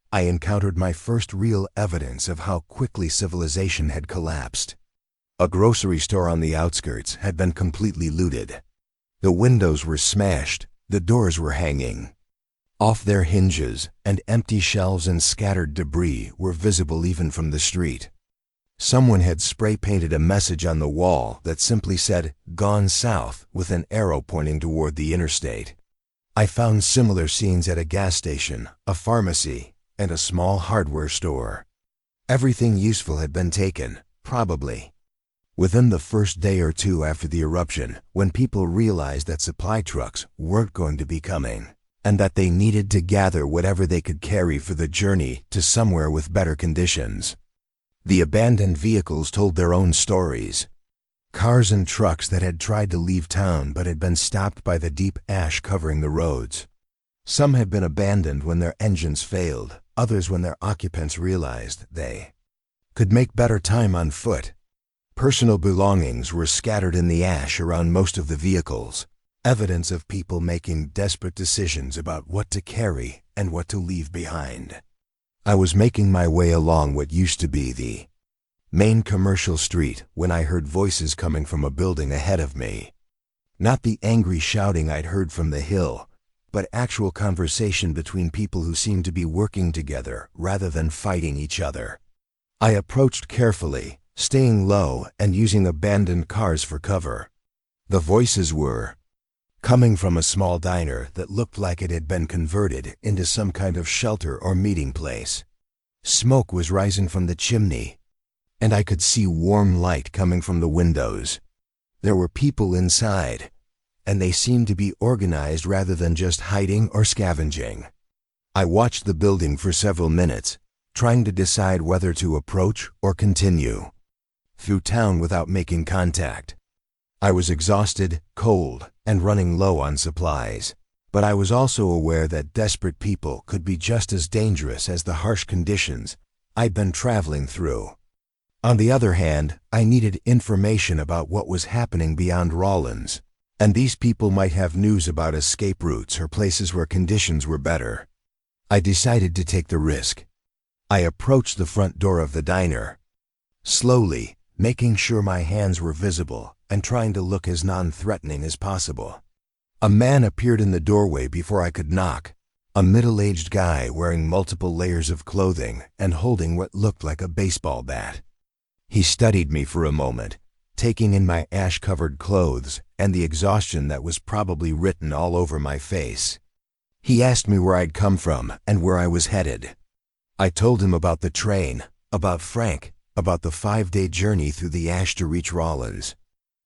I encountered my first real evidence of how quickly civilization had collapsed. A grocery store on the outskirts had been completely looted. The windows were smashed, the doors were hanging off their hinges, and empty shelves and scattered debris were visible even from the street. Someone had spray-painted a message on the wall that simply said, "Gone South," with an arrow pointing toward the interstate. I found similar scenes at a gas station, a pharmacy, and a small hardware store. Everything useful had been taken, probably within the first day or two after the eruption, when people realized that supply trucks weren't going to be coming, and that they needed to gather whatever they could carry for the journey to somewhere with better conditions. The abandoned vehicles told their own stories. Cars and trucks that had tried to leave town but had been stopped by the deep ash covering the roads. Some had been abandoned when their engines failed, others when their occupants realized they could make better time on foot. Personal belongings were scattered in the ash around most of the vehicles, evidence of people making desperate decisions about what to carry and what to leave behind. I was making my way along what used to be the main commercial street when I heard voices coming from a building ahead of me. Not the angry shouting I'd heard from the hill, but actual conversation between people who seemed to be working together rather than fighting each other. I approached carefully, staying low and using abandoned cars for cover. The voices were coming from a small diner that looked like it had been converted into some kind of shelter or meeting place. Smoke was rising from the chimney, and I could see warm light coming from the windows. There were people inside, and they seemed to be organized rather than just hiding or scavenging. I watched the building for several minutes, trying to decide whether to approach or continue through town without making contact. I was exhausted, cold, and running low on supplies, but I was also aware that desperate people could be just as dangerous as the harsh conditions I'd been traveling through. On the other hand, I needed information about what was happening beyond Rawlins, and these people might have news about escape routes or places where conditions were better. I decided to take the risk. I approached the front door of the diner, slowly, making sure my hands were visible and trying to look as non-threatening as possible. A man appeared in the doorway before I could knock, a middle-aged guy wearing multiple layers of clothing and holding what looked like a baseball bat. He studied me for a moment, taking in my ash-covered clothes and the exhaustion that was probably written all over my face. He asked me where I'd come from and where I was headed. I told him about the train, about Frank, about the 5-day journey through the ash to reach Rawlins.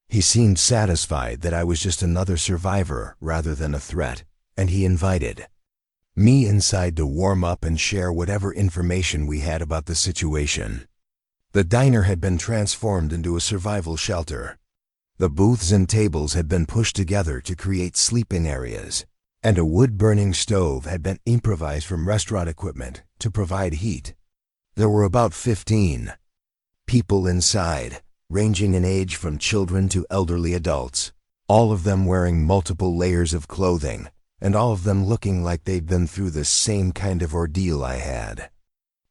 He seemed satisfied that I was just another survivor rather than a threat, and he invited me inside to warm up and share whatever information we had about the situation. The diner had been transformed into a survival shelter. The booths and tables had been pushed together to create sleeping areas, and a wood-burning stove had been improvised from restaurant equipment to provide heat. There were about 15 people inside, ranging in age from children to elderly adults, all of them wearing multiple layers of clothing, and all of them looking like they'd been through the same kind of ordeal I had.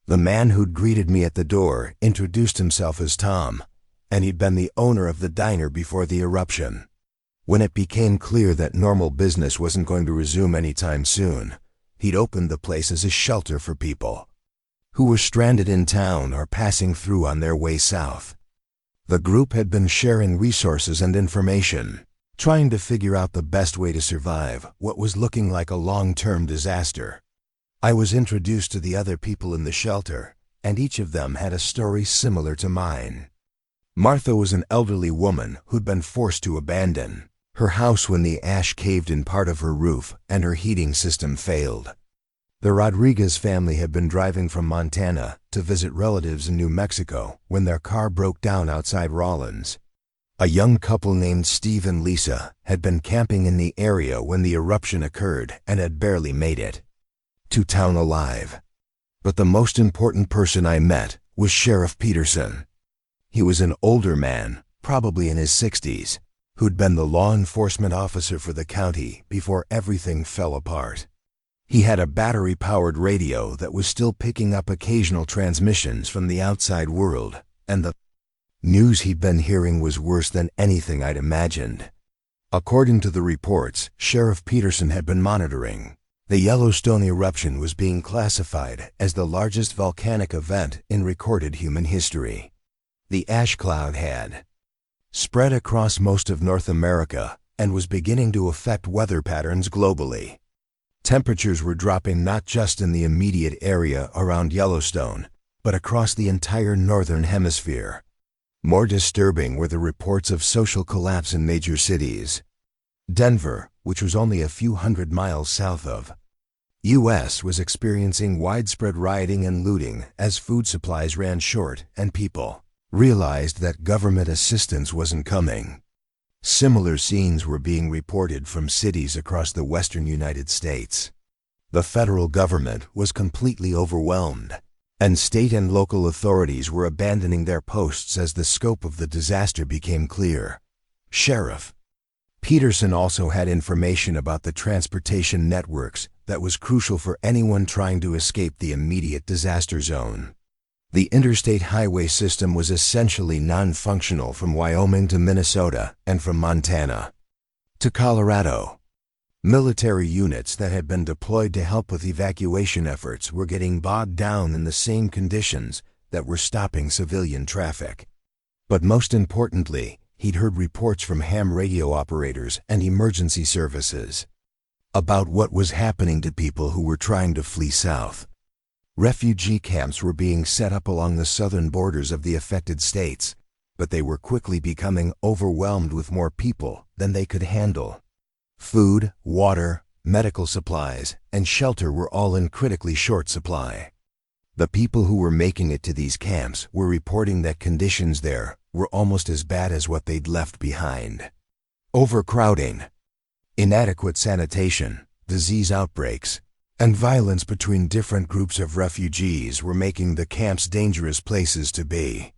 The man who'd greeted me at the door introduced himself as Tom, and he'd been the owner of the diner before the eruption. When it became clear that normal business wasn't going to resume anytime soon, he'd opened the place as a shelter for people who were stranded in town or passing through on their way south. The group had been sharing resources and information, trying to figure out the best way to survive what was looking like a long-term disaster. I was introduced to the other people in the shelter, and each of them had a story similar to mine. Martha was an elderly woman who'd been forced to abandon her house when the ash caved in part of her roof and her heating system failed. The Rodriguez family had been driving from Montana to visit relatives in New Mexico when their car broke down outside Rawlins. A young couple named Steve and Lisa had been camping in the area when the eruption occurred and had barely made it to town alive. But the most important person I met was Sheriff Peterson. He was an older man, probably in his 60s, who'd been the law enforcement officer for the county before everything fell apart. He had a battery-powered radio that was still picking up occasional transmissions from the outside world, and the news he'd been hearing was worse than anything I'd imagined. According to the reports Sheriff Peterson had been monitoring, the Yellowstone eruption was being classified as the largest volcanic event in recorded human history. The ash cloud had spread across most of North America and was beginning to affect weather patterns globally. Temperatures were dropping not just in the immediate area around Yellowstone, but across the entire northern hemisphere. More disturbing were the reports of social collapse in major cities. Denver, which was only a few hundred miles south of U.S., was experiencing widespread rioting and looting as food supplies ran short and people realized that government assistance wasn't coming. Similar scenes were being reported from cities across the western United States. The federal government was completely overwhelmed, and state and local authorities were abandoning their posts as the scope of the disaster became clear. Sheriff Peterson also had information about the transportation networks that was crucial for anyone trying to escape the immediate disaster zone. The interstate highway system was essentially non-functional from Wyoming to Minnesota and from Montana to Colorado. Military units that had been deployed to help with evacuation efforts were getting bogged down in the same conditions that were stopping civilian traffic. But most importantly, he'd heard reports from ham radio operators and emergency services about what was happening to people who were trying to flee south. Refugee camps were being set up along the southern borders of the affected states, but they were quickly becoming overwhelmed with more people than they could handle. Food, water, medical supplies, and shelter were all in critically short supply. The people who were making it to these camps were reporting that conditions there were almost as bad as what they'd left behind. Overcrowding, inadequate sanitation, disease outbreaks, and violence between different groups of refugees were making the camps dangerous places to be.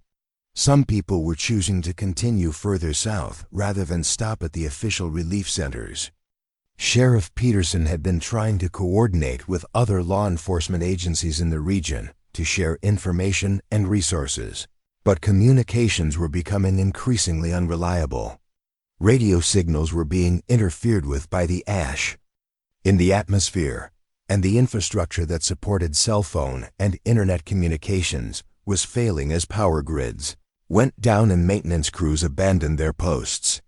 Some people were choosing to continue further south rather than stop at the official relief centers. Sheriff Peterson had been trying to coordinate with other law enforcement agencies in the region to share information and resources, but communications were becoming increasingly unreliable. Radio signals were being interfered with by the ash in the atmosphere, and the infrastructure that supported cell phone and internet communications was failing as power grids went down and maintenance crews abandoned their posts.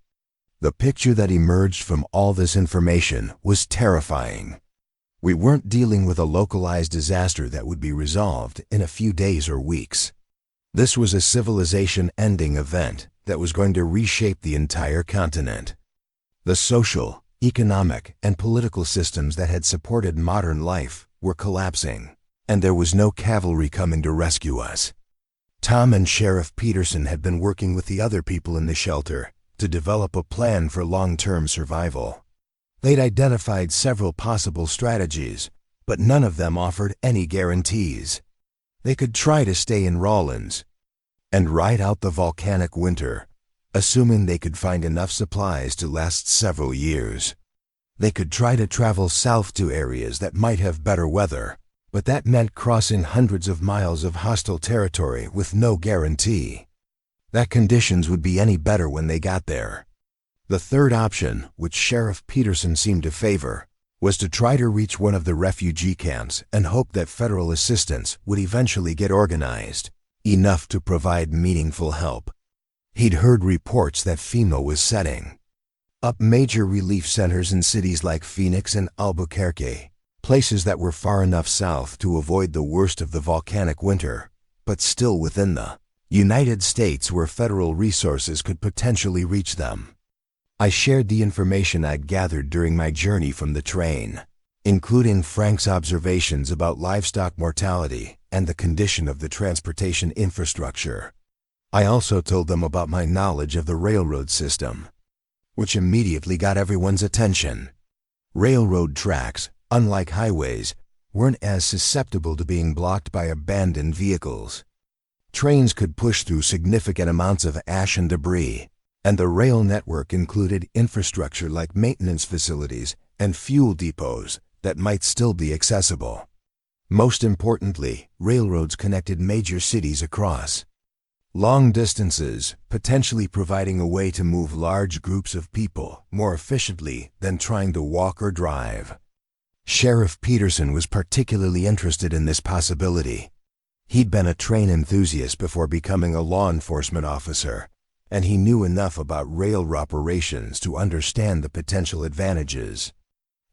The picture that emerged from all this information was terrifying. We weren't dealing with a localized disaster that would be resolved in a few days or weeks. This was a civilization-ending event that was going to reshape the entire continent. The social, economic, and political systems that had supported modern life were collapsing, and there was no cavalry coming to rescue us. Tom and Sheriff Peterson had been working with the other people in the shelter to develop a plan for long-term survival. They'd identified several possible strategies, but none of them offered any guarantees. They could try to stay in Rawlins and ride out the volcanic winter, assuming they could find enough supplies to last several years. They could try to travel south to areas that might have better weather, but that meant crossing hundreds of miles of hostile territory with no guarantee that conditions would be any better when they got there. The third option, which Sheriff Peterson seemed to favor, was to try to reach one of the refugee camps and hope that federal assistance would eventually get organized, enough to provide meaningful help. He'd heard reports that FEMA was setting up major relief centers in cities like Phoenix and Albuquerque, places that were far enough south to avoid the worst of the volcanic winter, but still within the United States where federal resources could potentially reach them. I shared the information I'd gathered during my journey from the train, including Frank's observations about livestock mortality and the condition of the transportation infrastructure. I also told them about my knowledge of the railroad system, which immediately got everyone's attention. Railroad tracks, unlike highways, weren't as susceptible to being blocked by abandoned vehicles. Trains could push through significant amounts of ash and debris, and the rail network included infrastructure like maintenance facilities and fuel depots that might still be accessible. Most importantly, railroads connected major cities across long distances, potentially providing a way to move large groups of people more efficiently than trying to walk or drive. Sheriff Peterson was particularly interested in this possibility. He'd been a train enthusiast before becoming a law enforcement officer, and he knew enough about rail operations to understand the potential advantages.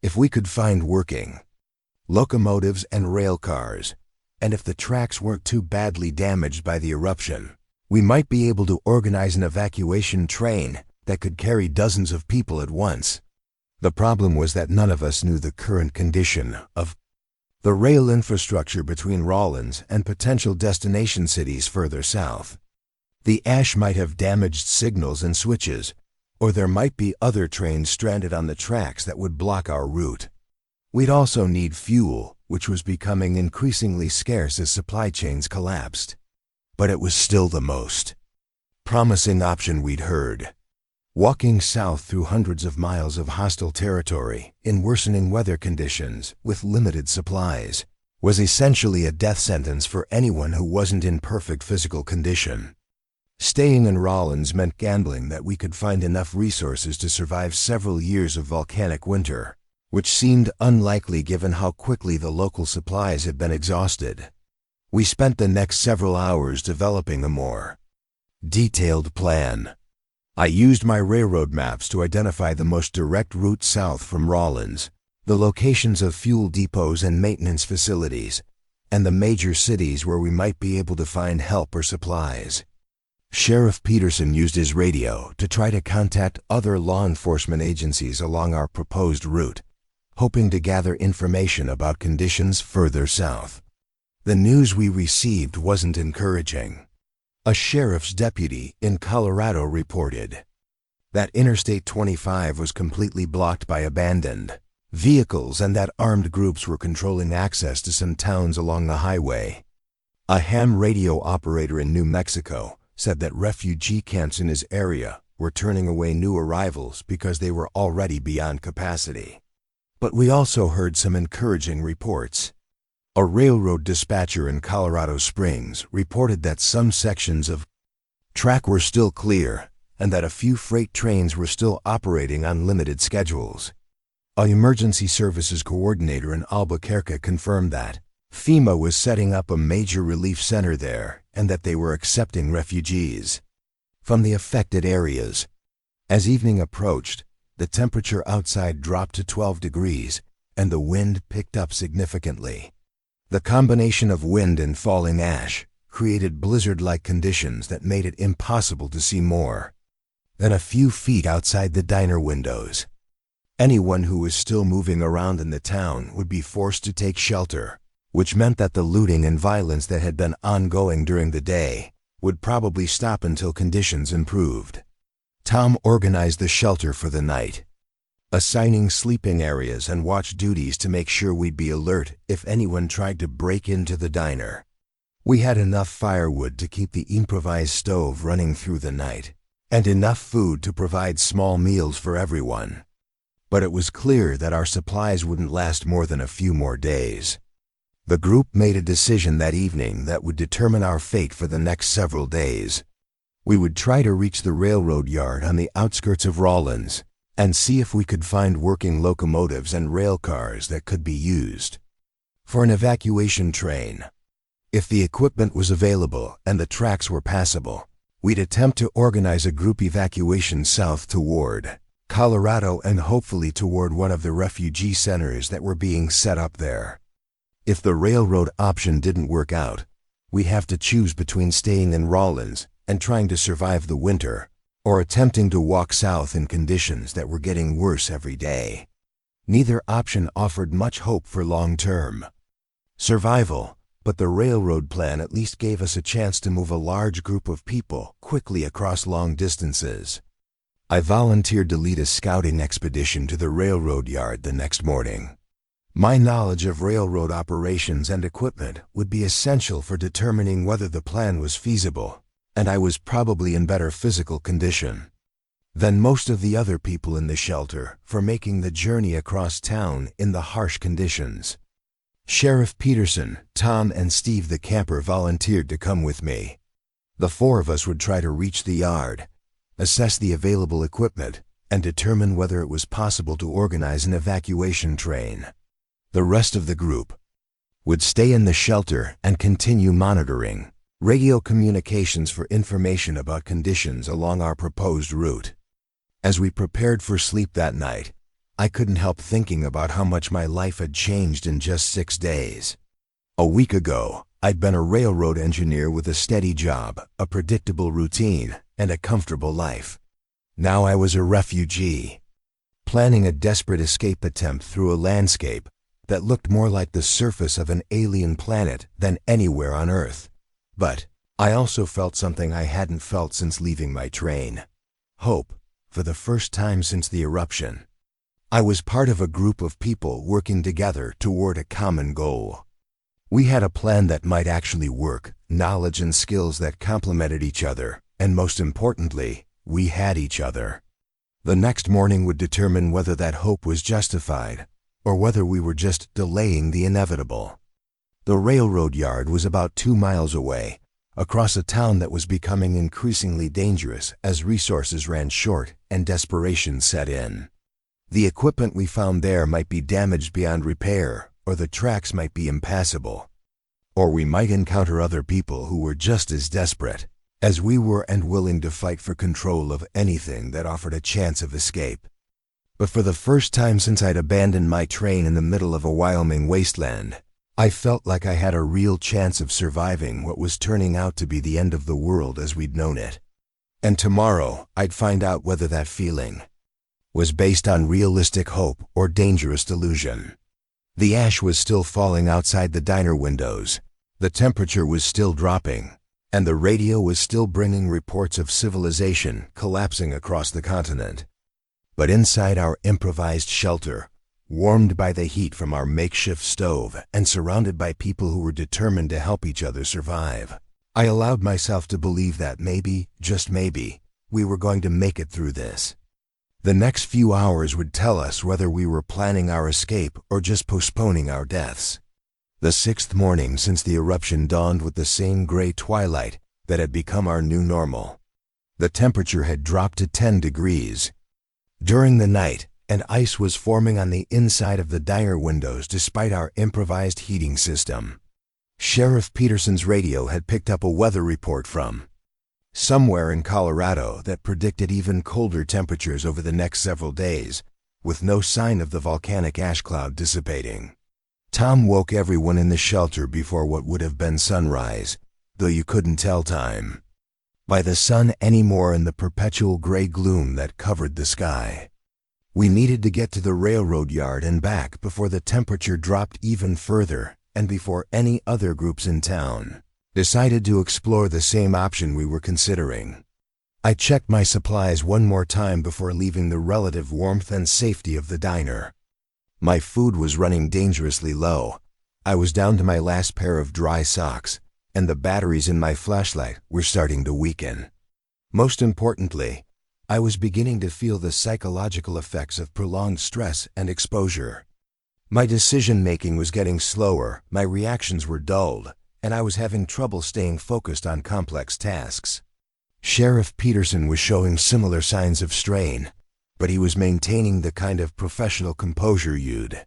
If we could find working locomotives and rail cars, and if the tracks weren't too badly damaged by the eruption, we might be able to organize an evacuation train that could carry dozens of people at once. The problem was that none of us knew the current condition of the rail infrastructure between Rawlins and potential destination cities further south. The ash might have damaged signals and switches, or there might be other trains stranded on the tracks that would block our route. We'd also need fuel, which was becoming increasingly scarce as supply chains collapsed. But it was still the most promising option we'd heard. Walking south through hundreds of miles of hostile territory in worsening weather conditions with limited supplies was essentially a death sentence for anyone who wasn't in perfect physical condition. Staying in Rawlins meant gambling that we could find enough resources to survive several years of volcanic winter, which seemed unlikely given how quickly the local supplies had been exhausted. We spent the next several hours developing a more detailed plan. I used my railroad maps to identify the most direct route south from Rawlins, the locations of fuel depots and maintenance facilities, and the major cities where we might be able to find help or supplies. Sheriff Peterson used his radio to try to contact other law enforcement agencies along our proposed route, hoping to gather information about conditions further south. The news we received wasn't encouraging. A sheriff's deputy in Colorado reported that Interstate 25 was completely blocked by abandoned vehicles and that armed groups were controlling access to some towns along the highway. A ham radio operator in New Mexico said that refugee camps in his area were turning away new arrivals because they were already beyond capacity. But we also heard some encouraging reports. A railroad dispatcher in Colorado Springs reported that some sections of track were still clear and that a few freight trains were still operating on limited schedules. An emergency services coordinator in Albuquerque confirmed that FEMA was setting up a major relief center there and that they were accepting refugees from the affected areas. As evening approached, the temperature outside dropped to 12 degrees and the wind picked up significantly. The combination of wind and falling ash created blizzard-like conditions that made it impossible to see more than a few feet outside the diner windows. Anyone who was still moving around in the town would be forced to take shelter, which meant that the looting and violence that had been ongoing during the day would probably stop until conditions improved. Tom organized the shelter for the night, assigning sleeping areas and watch duties to make sure we'd be alert if anyone tried to break into the diner. We had enough firewood to keep the improvised stove running through the night, and enough food to provide small meals for everyone. But it was clear that our supplies wouldn't last more than a few more days. The group made a decision that evening that would determine our fate for the next several days. We would try to reach the railroad yard on the outskirts of Rawlins and see if we could find working locomotives and rail cars that could be used for an evacuation train. If the equipment was available and the tracks were passable, we'd attempt to organize a group evacuation south toward Colorado and hopefully toward one of the refugee centers that were being set up there. If the railroad option didn't work out, we'd have to choose between staying in Rawlins and trying to survive the winter, or attempting to walk south in conditions that were getting worse every day. Neither option offered much hope for long-term survival, but the railroad plan at least gave us a chance to move a large group of people quickly across long distances. I volunteered to lead a scouting expedition to the railroad yard the next morning. My knowledge of railroad operations and equipment would be essential for determining whether the plan was feasible, and I was probably in better physical condition than most of the other people in the shelter for making the journey across town in the harsh conditions. Sheriff Peterson, Tom, and Steve the camper volunteered to come with me. The four of us would try to reach the yard, assess the available equipment, and determine whether it was possible to organize an evacuation train. The rest of the group would stay in the shelter and continue monitoring radio communications for information about conditions along our proposed route. As we prepared for sleep that night, I couldn't help thinking about how much my life had changed in just 6 days. A week ago, I'd been a railroad engineer with a steady job, a predictable routine, and a comfortable life. Now I was a refugee, planning a desperate escape attempt through a landscape that looked more like the surface of an alien planet than anywhere on Earth. But I also felt something I hadn't felt since leaving my train. Hope, for the first time since the eruption. I was part of a group of people working together toward a common goal. We had a plan that might actually work, knowledge and skills that complemented each other, and most importantly, we had each other. The next morning would determine whether that hope was justified, or whether we were just delaying the inevitable. The railroad yard was about 2 miles away, across a town that was becoming increasingly dangerous as resources ran short and desperation set in. The equipment we found there might be damaged beyond repair, or the tracks might be impassable. Or we might encounter other people who were just as desperate as we were and willing to fight for control of anything that offered a chance of escape. But for the first time since I'd abandoned my train in the middle of a Wyoming wasteland, I felt like I had a real chance of surviving what was turning out to be the end of the world as we'd known it. And tomorrow, I'd find out whether that feeling was based on realistic hope or dangerous delusion. The ash was still falling outside the diner windows, the temperature was still dropping, and the radio was still bringing reports of civilization collapsing across the continent. But inside our improvised shelter, warmed by the heat from our makeshift stove and surrounded by people who were determined to help each other survive, I allowed myself to believe that maybe, just maybe, we were going to make it through this. The next few hours would tell us whether we were planning our escape or just postponing our deaths. The sixth morning since the eruption dawned with the same gray twilight that had become our new normal. The temperature had dropped to 10 degrees. During the night, and ice was forming on the inside of the diner windows despite our improvised heating system. Sheriff Peterson's radio had picked up a weather report from somewhere in Colorado that predicted even colder temperatures over the next several days, with no sign of the volcanic ash cloud dissipating. Tom woke everyone in the shelter before what would have been sunrise, though you couldn't tell time by the sun anymore in the perpetual gray gloom that covered the sky. We needed to get to the railroad yard and back before the temperature dropped even further and before any other groups in town decided to explore the same option we were considering. I checked my supplies one more time before leaving the relative warmth and safety of the diner. My food was running dangerously low. I was down to my last pair of dry socks, and the batteries in my flashlight were starting to weaken. Most importantly, I was beginning to feel the psychological effects of prolonged stress and exposure. My decision-making was getting slower, my reactions were dulled, and I was having trouble staying focused on complex tasks. Sheriff Peterson was showing similar signs of strain, but he was maintaining the kind of professional composure you'd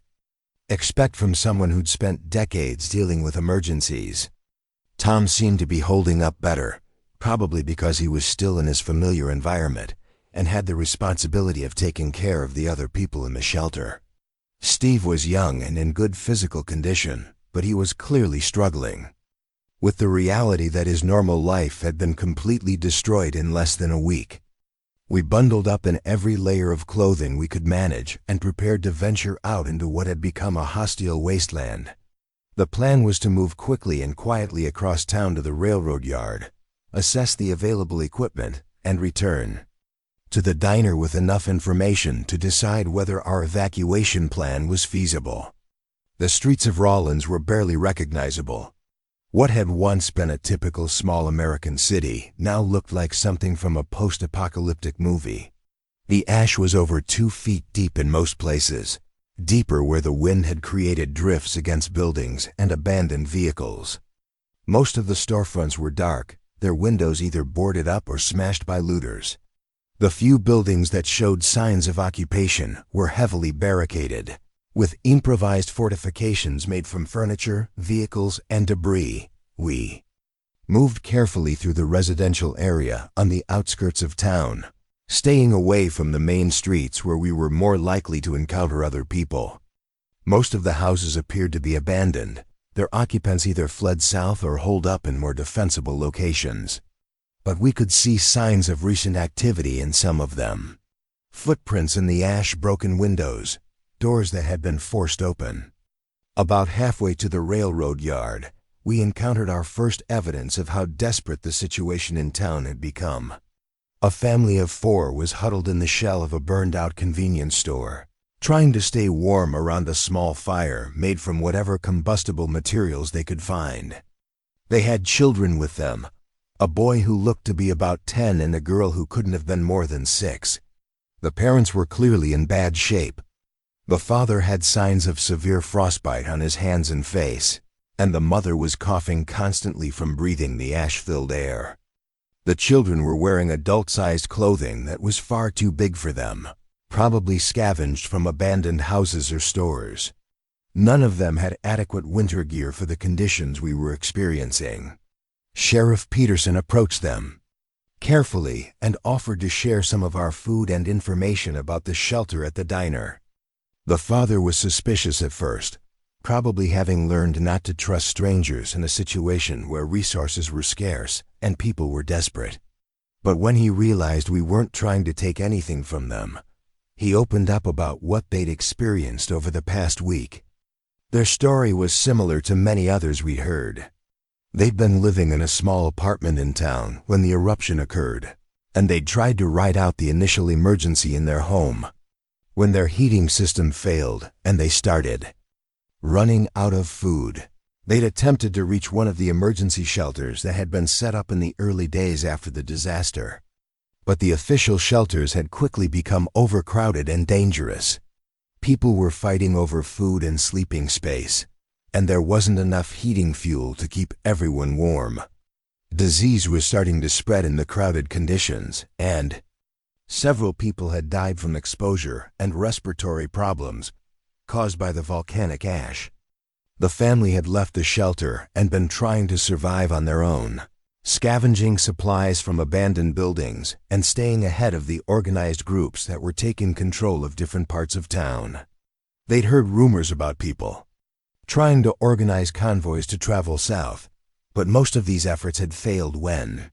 expect from someone who'd spent decades dealing with emergencies. Tom seemed to be holding up better, probably because he was still in his familiar environment and had the responsibility of taking care of the other people in the shelter. Steve was young and in good physical condition, but he was clearly struggling with the reality that his normal life had been completely destroyed in less than a week. We bundled up in every layer of clothing we could manage and prepared to venture out into what had become a hostile wasteland. The plan was to move quickly and quietly across town to the railroad yard, assess the available equipment, and return to the diner with enough information to decide whether our evacuation plan was feasible. The streets of Rawlins were barely recognizable. What had once been a typical small American city now looked like something from a post-apocalyptic movie. The ash was over 2 feet deep in most places, deeper where the wind had created drifts against buildings and abandoned vehicles. Most of the storefronts were dark, their windows either boarded up or smashed by looters. The few buildings that showed signs of occupation were heavily barricaded, with improvised fortifications made from furniture, vehicles, and debris. We moved carefully through the residential area on the outskirts of town, staying away from the main streets where we were more likely to encounter other people. Most of the houses appeared to be abandoned, their occupants either fled south or holed up in more defensible locations. But we could see signs of recent activity in some of them. Footprints in the ash-broken windows, doors that had been forced open. About halfway to the railroad yard, we encountered our first evidence of how desperate the situation in town had become. A family of 4 was huddled in the shell of a burned-out convenience store, trying to stay warm around a small fire made from whatever combustible materials they could find. They had children with them, a boy who looked to be about 10 and a girl who couldn't have been more than 6. The parents were clearly in bad shape. The father had signs of severe frostbite on his hands and face, and the mother was coughing constantly from breathing the ash-filled air. The children were wearing adult-sized clothing that was far too big for them, probably scavenged from abandoned houses or stores. None of them had adequate winter gear for the conditions we were experiencing. Sheriff Peterson approached them carefully and offered to share some of our food and information about the shelter at the diner. The father was suspicious at first, probably having learned not to trust strangers in a situation where resources were scarce and people were desperate. But when he realized we weren't trying to take anything from them, he opened up about what they'd experienced over the past week. Their story was similar to many others we'd heard. They'd been living in a small apartment in town when the eruption occurred, and they'd tried to ride out the initial emergency in their home when their heating system failed and they started running out of food. They'd attempted to reach one of the emergency shelters that had been set up in the early days after the disaster. But the official shelters had quickly become overcrowded and dangerous. People were fighting over food and sleeping space, and there wasn't enough heating fuel to keep everyone warm. Disease was starting to spread in the crowded conditions, and several people had died from exposure and respiratory problems caused by the volcanic ash. The family had left the shelter and been trying to survive on their own, scavenging supplies from abandoned buildings and staying ahead of the organized groups that were taking control of different parts of town. They'd heard rumors about people trying to organize convoys to travel south, but most of these efforts had failed when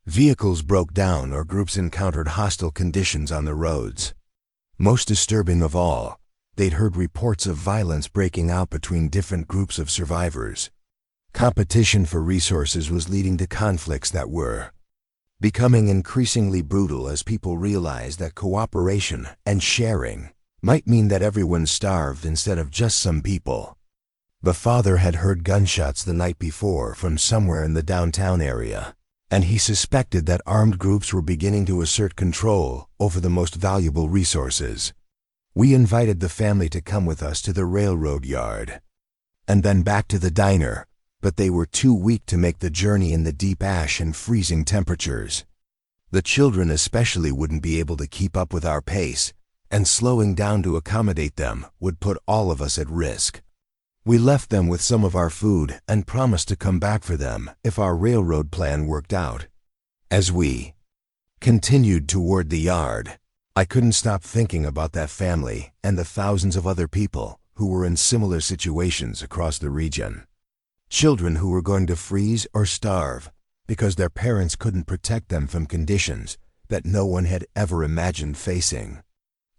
vehicles broke down or groups encountered hostile conditions on the roads. Most disturbing of all, they'd heard reports of violence breaking out between different groups of survivors. Competition for resources was leading to conflicts that were becoming increasingly brutal as people realized that cooperation and sharing might mean that everyone starved instead of just some people. The father had heard gunshots the night before from somewhere in the downtown area, and he suspected that armed groups were beginning to assert control over the most valuable resources. We invited the family to come with us to the railroad yard, and then back to the diner, but they were too weak to make the journey in the deep ash and freezing temperatures. The children especially wouldn't be able to keep up with our pace, and slowing down to accommodate them would put all of us at risk. We left them with some of our food and promised to come back for them if our railroad plan worked out. As we continued toward the yard, I couldn't stop thinking about that family and the thousands of other people who were in similar situations across the region. Children who were going to freeze or starve because their parents couldn't protect them from conditions that no one had ever imagined facing.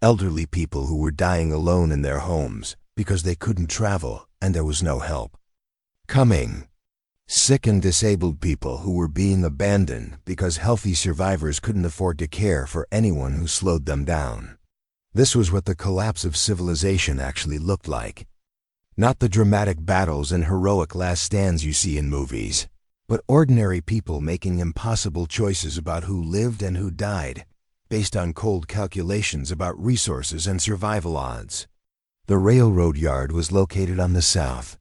Elderly people who were dying alone in their homes because they couldn't travel and there was no help coming. Sick and disabled people who were being abandoned because healthy survivors couldn't afford to care for anyone who slowed them down. This was what the collapse of civilization actually looked like. Not the dramatic battles and heroic last stands you see in movies, but ordinary people making impossible choices about who lived and who died, based on cold calculations about resources and survival odds. The railroad yard was located on the south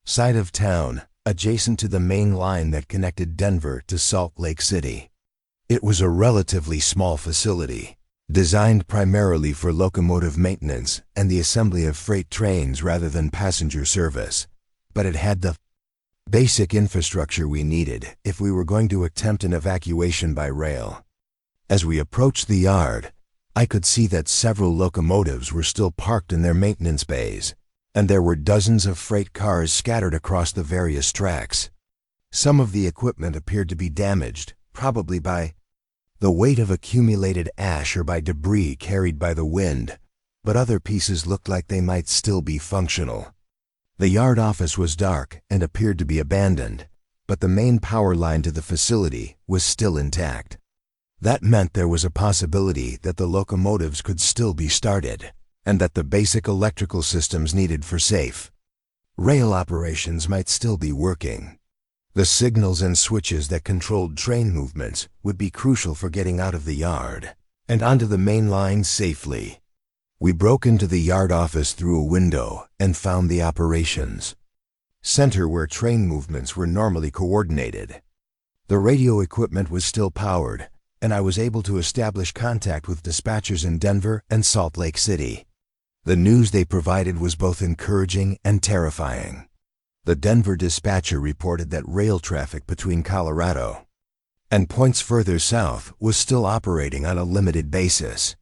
side of town, adjacent to the main line that connected Denver to Salt Lake City. It was a relatively small facility, designed primarily for locomotive maintenance and the assembly of freight trains rather than passenger service, but it had the basic infrastructure we needed if we were going to attempt an evacuation by rail. As we approached the yard, I could see that several locomotives were still parked in their maintenance bays, and there were dozens of freight cars scattered across the various tracks. Some of the equipment appeared to be damaged, probably by the weight of accumulated ash or by debris carried by the wind, but other pieces looked like they might still be functional. The yard office was dark and appeared to be abandoned, but the main power line to the facility was still intact. That meant there was a possibility that the locomotives could still be started, and that the basic electrical systems needed for safe rail operations might still be working. The signals and switches that controlled train movements would be crucial for getting out of the yard and onto the main line safely. We broke into the yard office through a window and found the operations center where train movements were normally coordinated. The radio equipment was still powered, and I was able to establish contact with dispatchers in Denver and Salt Lake City. The news they provided was both encouraging and terrifying. The Denver dispatcher reported that rail traffic between Colorado and points further south was still operating on a limited basis.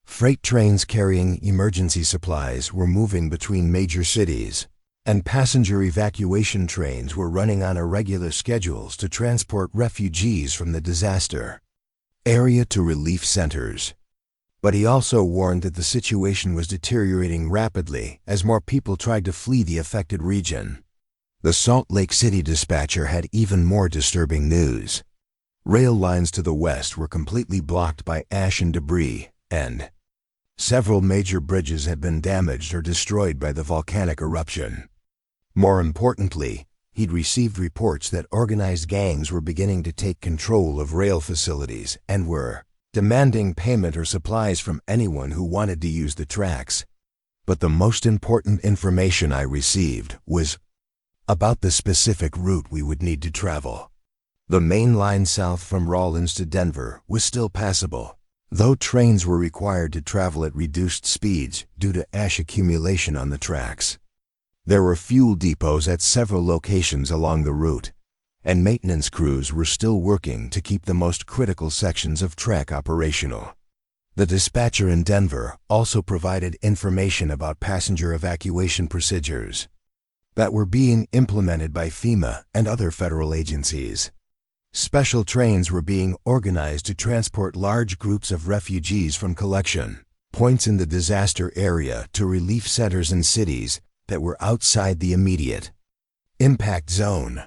Freight trains carrying emergency supplies were moving between major cities, and passenger evacuation trains were running on irregular schedules to transport refugees from the disaster area to relief centers. But he also warned that the situation was deteriorating rapidly as more people tried to flee the affected region. The Salt Lake City dispatcher had even more disturbing news. Rail lines to the west were completely blocked by ash and debris, and several major bridges had been damaged or destroyed by the volcanic eruption. More importantly, he'd received reports that organized gangs were beginning to take control of rail facilities and were demanding payment or supplies from anyone who wanted to use the tracks. But the most important information I received was about the specific route we would need to travel. The main line south from Rawlins to Denver was still passable, though trains were required to travel at reduced speeds due to ash accumulation on the tracks. There were fuel depots at several locations along the route, and maintenance crews were still working to keep the most critical sections of track operational. The dispatcher in Denver also provided information about passenger evacuation procedures that were being implemented by FEMA and other federal agencies. Special trains were being organized to transport large groups of refugees from collection points in the disaster area to relief centers in cities that were outside the immediate impact zone.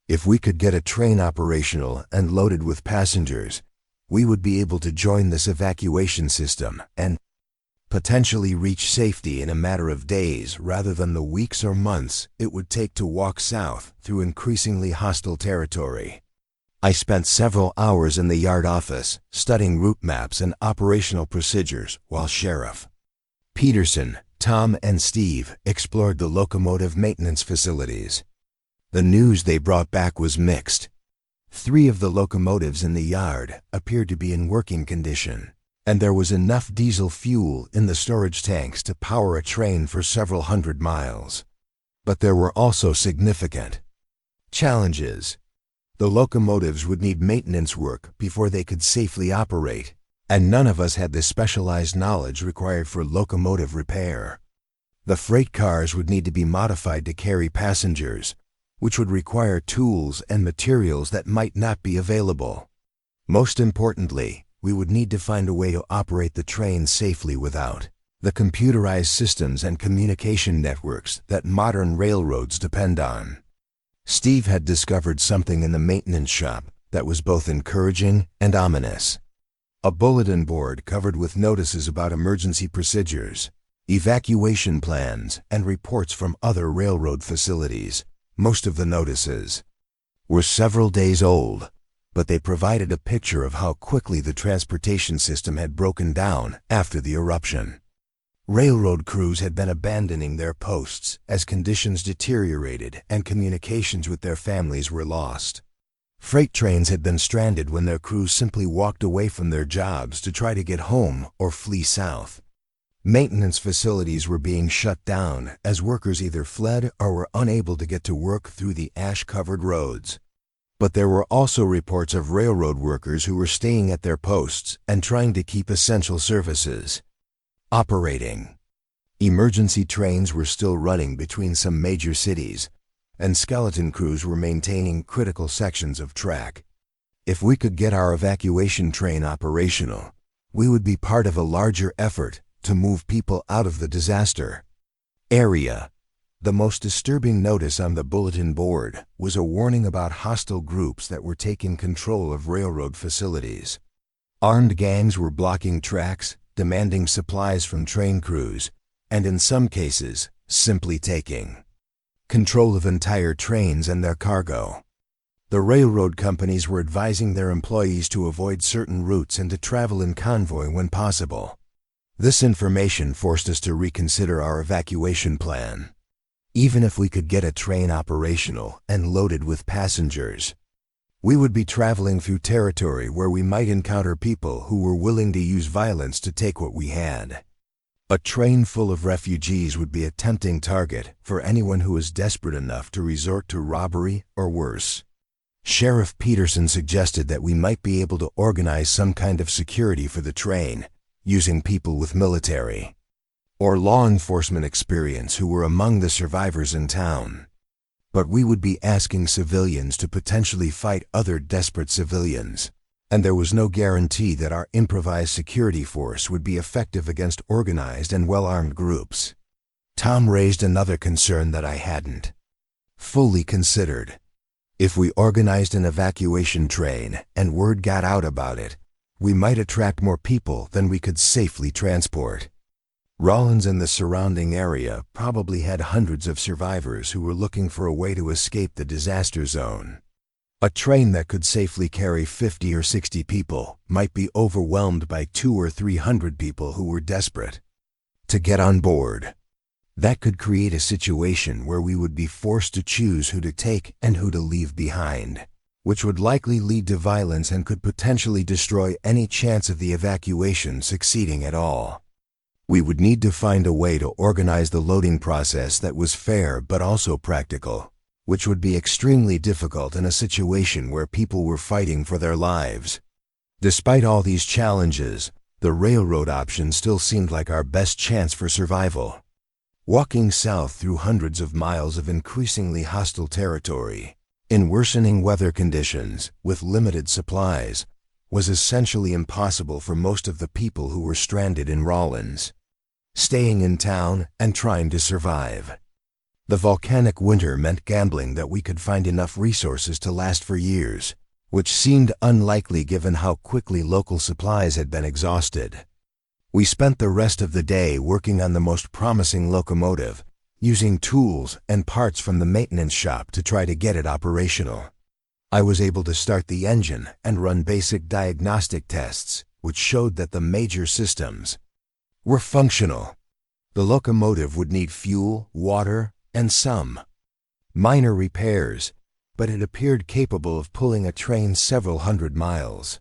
If we could get a train operational and loaded with passengers, we would be able to join this evacuation system and potentially reach safety in a matter of days rather than the weeks or months it would take to walk south through increasingly hostile territory. I spent several hours in the yard office studying route maps and operational procedures while Sheriff Peterson, Tom, and Steve explored the locomotive maintenance facilities. The news they brought back was mixed. 3 of the locomotives in the yard appeared to be in working condition, and there was enough diesel fuel in the storage tanks to power a train for several hundred miles. But there were also significant challenges. The locomotives would need maintenance work before they could safely operate, and none of us had the specialized knowledge required for locomotive repair. The freight cars would need to be modified to carry passengers, which would require tools and materials that might not be available. Most importantly, we would need to find a way to operate the train safely without the computerized systems and communication networks that modern railroads depend on. Steve had discovered something in the maintenance shop that was both encouraging and ominous. A bulletin board covered with notices about emergency procedures, evacuation plans, and reports from other railroad facilities. Most of the notices were several days old, but they provided a picture of how quickly the transportation system had broken down after the eruption. Railroad crews had been abandoning their posts as conditions deteriorated and communications with their families were lost. Freight trains had been stranded when their crews simply walked away from their jobs to try to get home or flee south. Maintenance facilities were being shut down as workers either fled or were unable to get to work through the ash-covered roads. But there were also reports of railroad workers who were staying at their posts and trying to keep essential services operating. Emergency trains were still running between some major cities, and skeleton crews were maintaining critical sections of track. If we could get our evacuation train operational, we would be part of a larger effort to move people out of the disaster area. The most disturbing notice on the bulletin board was a warning about hostile groups that were taking control of railroad facilities. Armed gangs were blocking tracks, demanding supplies from train crews, and in some cases, simply taking control of entire trains and their cargo. The railroad companies were advising their employees to avoid certain routes and to travel in convoy when possible. This information forced us to reconsider our evacuation plan. Even if we could get a train operational and loaded with passengers, we would be traveling through territory where we might encounter people who were willing to use violence to take what we had. A train full of refugees would be a tempting target for anyone who was desperate enough to resort to robbery or worse. Sheriff Peterson suggested that we might be able to organize some kind of security for the train, using people with military or law enforcement experience who were among the survivors in town. But we would be asking civilians to potentially fight other desperate civilians, and there was no guarantee that our improvised security force would be effective against organized and well-armed groups. Tom raised another concern that I hadn't fully considered. If we organized an evacuation train and word got out about it, we might attract more people than we could safely transport. Rawlins and the surrounding area probably had hundreds of survivors who were looking for a way to escape the disaster zone. A train that could safely carry 50 or 60 people might be overwhelmed by 200 or 300 people who were desperate to get on board. That could create a situation where we would be forced to choose who to take and who to leave behind, which would likely lead to violence and could potentially destroy any chance of the evacuation succeeding at all. We would need to find a way to organize the loading process that was fair but also practical, which would be extremely difficult in a situation where people were fighting for their lives. Despite all these challenges, the railroad option still seemed like our best chance for survival. Walking south through hundreds of miles of increasingly hostile territory, in worsening weather conditions, with limited supplies, was essentially impossible for most of the people who were stranded in Rawlins, staying in town and trying to survive. The volcanic winter meant gambling that we could find enough resources to last for years, which seemed unlikely given how quickly local supplies had been exhausted. We spent the rest of the day working on the most promising locomotive, using tools and parts from the maintenance shop to try to get it operational. I was able to start the engine and run basic diagnostic tests, which showed that the major systems were functional. The locomotive would need fuel, water, and some minor repairs, but it appeared capable of pulling a train several hundred miles.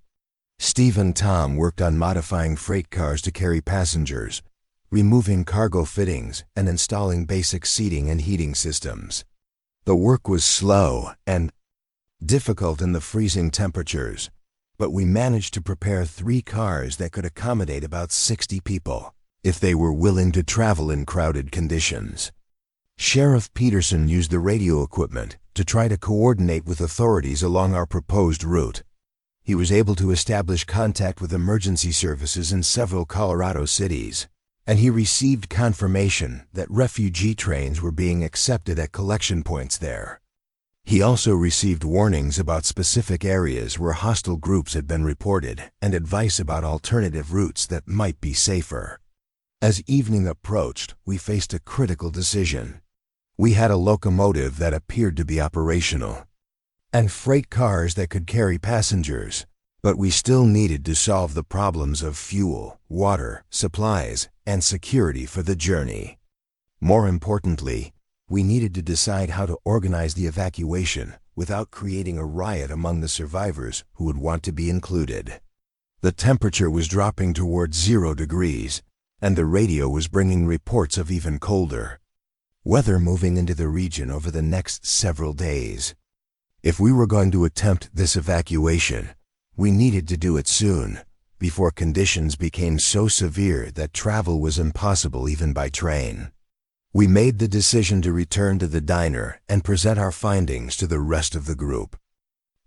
Steve and Tom worked on modifying freight cars to carry passengers, removing cargo fittings, and installing basic seating and heating systems. The work was slow and difficult in the freezing temperatures, but we managed to prepare 3 cars that could accommodate about 60 people, if they were willing to travel in crowded conditions. Sheriff Peterson used the radio equipment to try to coordinate with authorities along our proposed route. He was able to establish contact with emergency services in several Colorado cities, and he received confirmation that refugee trains were being accepted at collection points there. He also received warnings about specific areas where hostile groups had been reported and advice about alternative routes that might be safer. As evening approached, we faced a critical decision. We had a locomotive that appeared to be operational, and freight cars that could carry passengers, but we still needed to solve the problems of fuel, water, supplies, and security for the journey. More importantly, we needed to decide how to organize the evacuation without creating a riot among the survivors who would want to be included. The temperature was dropping towards 0 degrees, and the radio was bringing reports of even colder weather moving into the region over the next several days. If we were going to attempt this evacuation, we needed to do it soon, before conditions became so severe that travel was impossible even by train. We made the decision to return to the diner and present our findings to the rest of the group.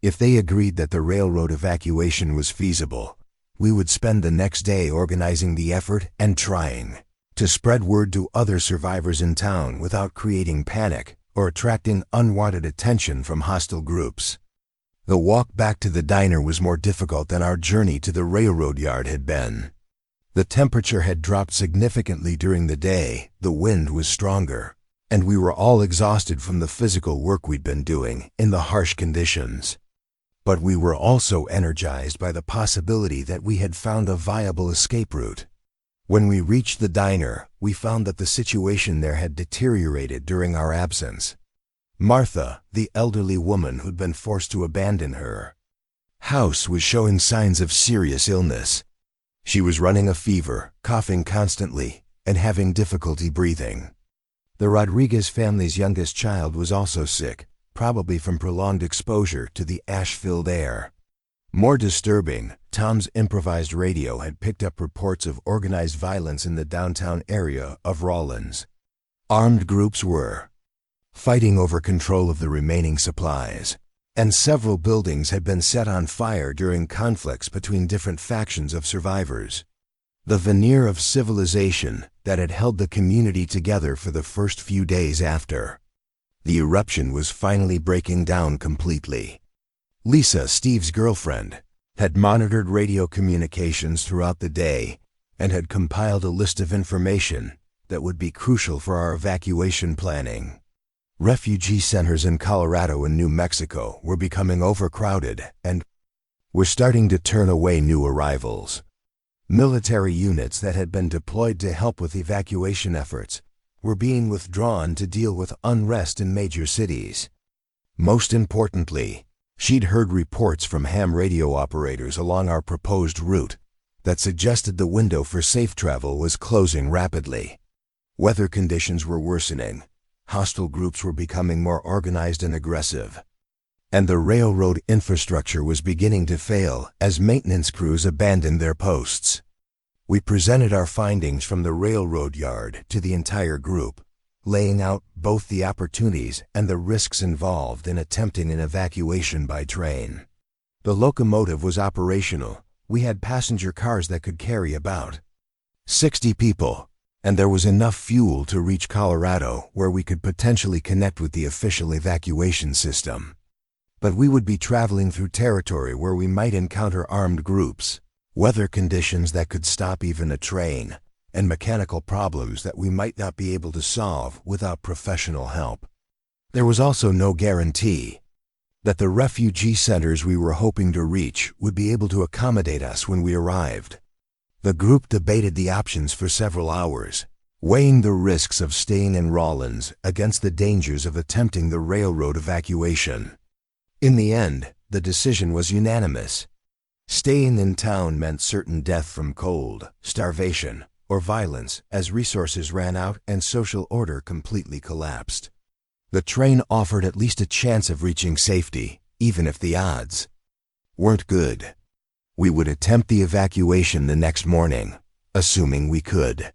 If they agreed that the railroad evacuation was feasible, we would spend the next day organizing the effort and trying to spread word to other survivors in town without creating panic or attracting unwanted attention from hostile groups. The walk back to the diner was more difficult than our journey to the railroad yard had been. The temperature had dropped significantly during the day, the wind was stronger, and we were all exhausted from the physical work we'd been doing in the harsh conditions. But we were also energized by the possibility that we had found a viable escape route. When we reached the diner, we found that the situation there had deteriorated during our absence. Martha, the elderly woman who'd been forced to abandon her house, was showing signs of serious illness. She was running a fever, coughing constantly, and having difficulty breathing. The Rodriguez family's youngest child was also sick, probably from prolonged exposure to the ash-filled air. More disturbing, Tom's improvised radio had picked up reports of organized violence in the downtown area of Rawlins. Armed groups were fighting over control of the remaining supplies, and several buildings had been set on fire during conflicts between different factions of survivors. The veneer of civilization that had held the community together for the first few days after the eruption was finally breaking down completely. Lisa, Steve's girlfriend, had monitored radio communications throughout the day and had compiled a list of information that would be crucial for our evacuation planning. Refugee centers in Colorado and New Mexico were becoming overcrowded and were starting to turn away new arrivals. Military units that had been deployed to help with evacuation efforts were being withdrawn to deal with unrest in major cities. Most importantly, she'd heard reports from ham radio operators along our proposed route that suggested the window for safe travel was closing rapidly. Weather conditions were worsening, hostile groups were becoming more organized and aggressive, and the railroad infrastructure was beginning to fail as maintenance crews abandoned their posts. We presented our findings from the railroad yard to the entire group, laying out both the opportunities and the risks involved in attempting an evacuation by train. The locomotive was operational. We had passenger cars that could carry about 60 people, and there was enough fuel to reach Colorado where we could potentially connect with the official evacuation system. But we would be traveling through territory where we might encounter armed groups, weather conditions that could stop even a train, and mechanical problems that we might not be able to solve without professional help. There was also no guarantee that the refugee centers we were hoping to reach would be able to accommodate us when we arrived. The group debated the options for several hours, weighing the risks of staying in Rawlins against the dangers of attempting the railroad evacuation. In the end, the decision was unanimous. Staying in town meant certain death from cold, starvation, or violence as resources ran out and social order completely collapsed. The train offered at least a chance of reaching safety, even if the odds weren't good. We would attempt the evacuation the next morning, assuming we could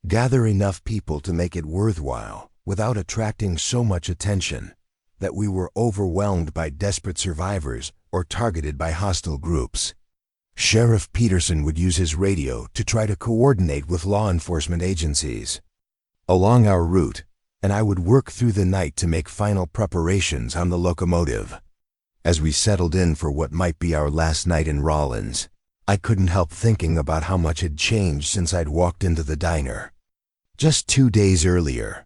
gather enough people to make it worthwhile without attracting so much attention that we were overwhelmed by desperate survivors or targeted by hostile groups. Sheriff Peterson would use his radio to try to coordinate with law enforcement agencies along our route, and I would work through the night to make final preparations on the locomotive. As we settled in for what might be our last night in Rawlins, I couldn't help thinking about how much had changed since I'd walked into the diner. Just 2 days earlier,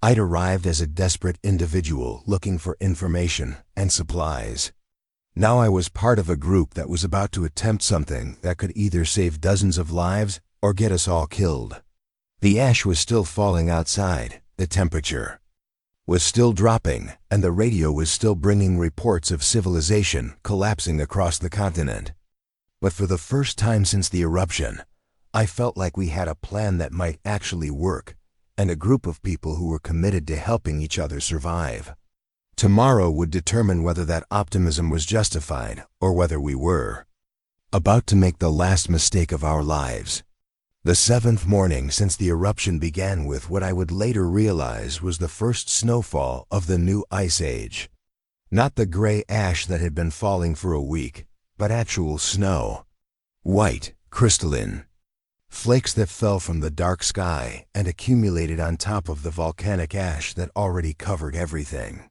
I'd arrived as a desperate individual looking for information and supplies. Now I was part of a group that was about to attempt something that could either save dozens of lives or get us all killed. The ash was still falling outside, the temperature was still dropping, and the radio was still bringing reports of civilization collapsing across the continent. But for the first time since the eruption, I felt like we had a plan that might actually work, and a group of people who were committed to helping each other survive. Tomorrow would determine whether that optimism was justified or whether we were about to make the last mistake of our lives. The 7th morning since the eruption began with what I would later realize was the first snowfall of the new ice age. Not the gray ash that had been falling for a week, but actual snow. White, crystalline. Flakes that fell from the dark sky and accumulated on top of the volcanic ash that already covered everything.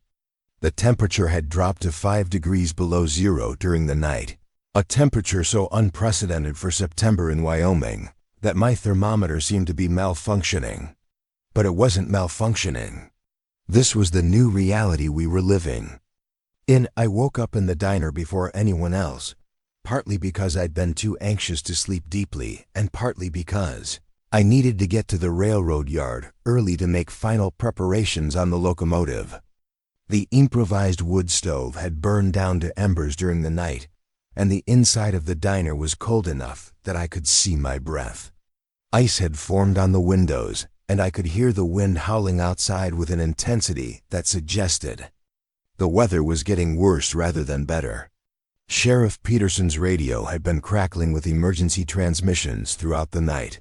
The temperature had dropped to 5 degrees below zero during the night, a temperature so unprecedented for September in Wyoming that my thermometer seemed to be malfunctioning. But it wasn't malfunctioning. This was the new reality we were living in. I woke up in the diner before anyone else, partly because I'd been too anxious to sleep deeply and partly because I needed to get to the railroad yard early to make final preparations on the locomotive. The improvised wood stove had burned down to embers during the night, and the inside of the diner was cold enough that I could see my breath. Ice had formed on the windows, and I could hear the wind howling outside with an intensity that suggested the weather was getting worse rather than better. Sheriff Peterson's radio had been crackling with emergency transmissions throughout the night.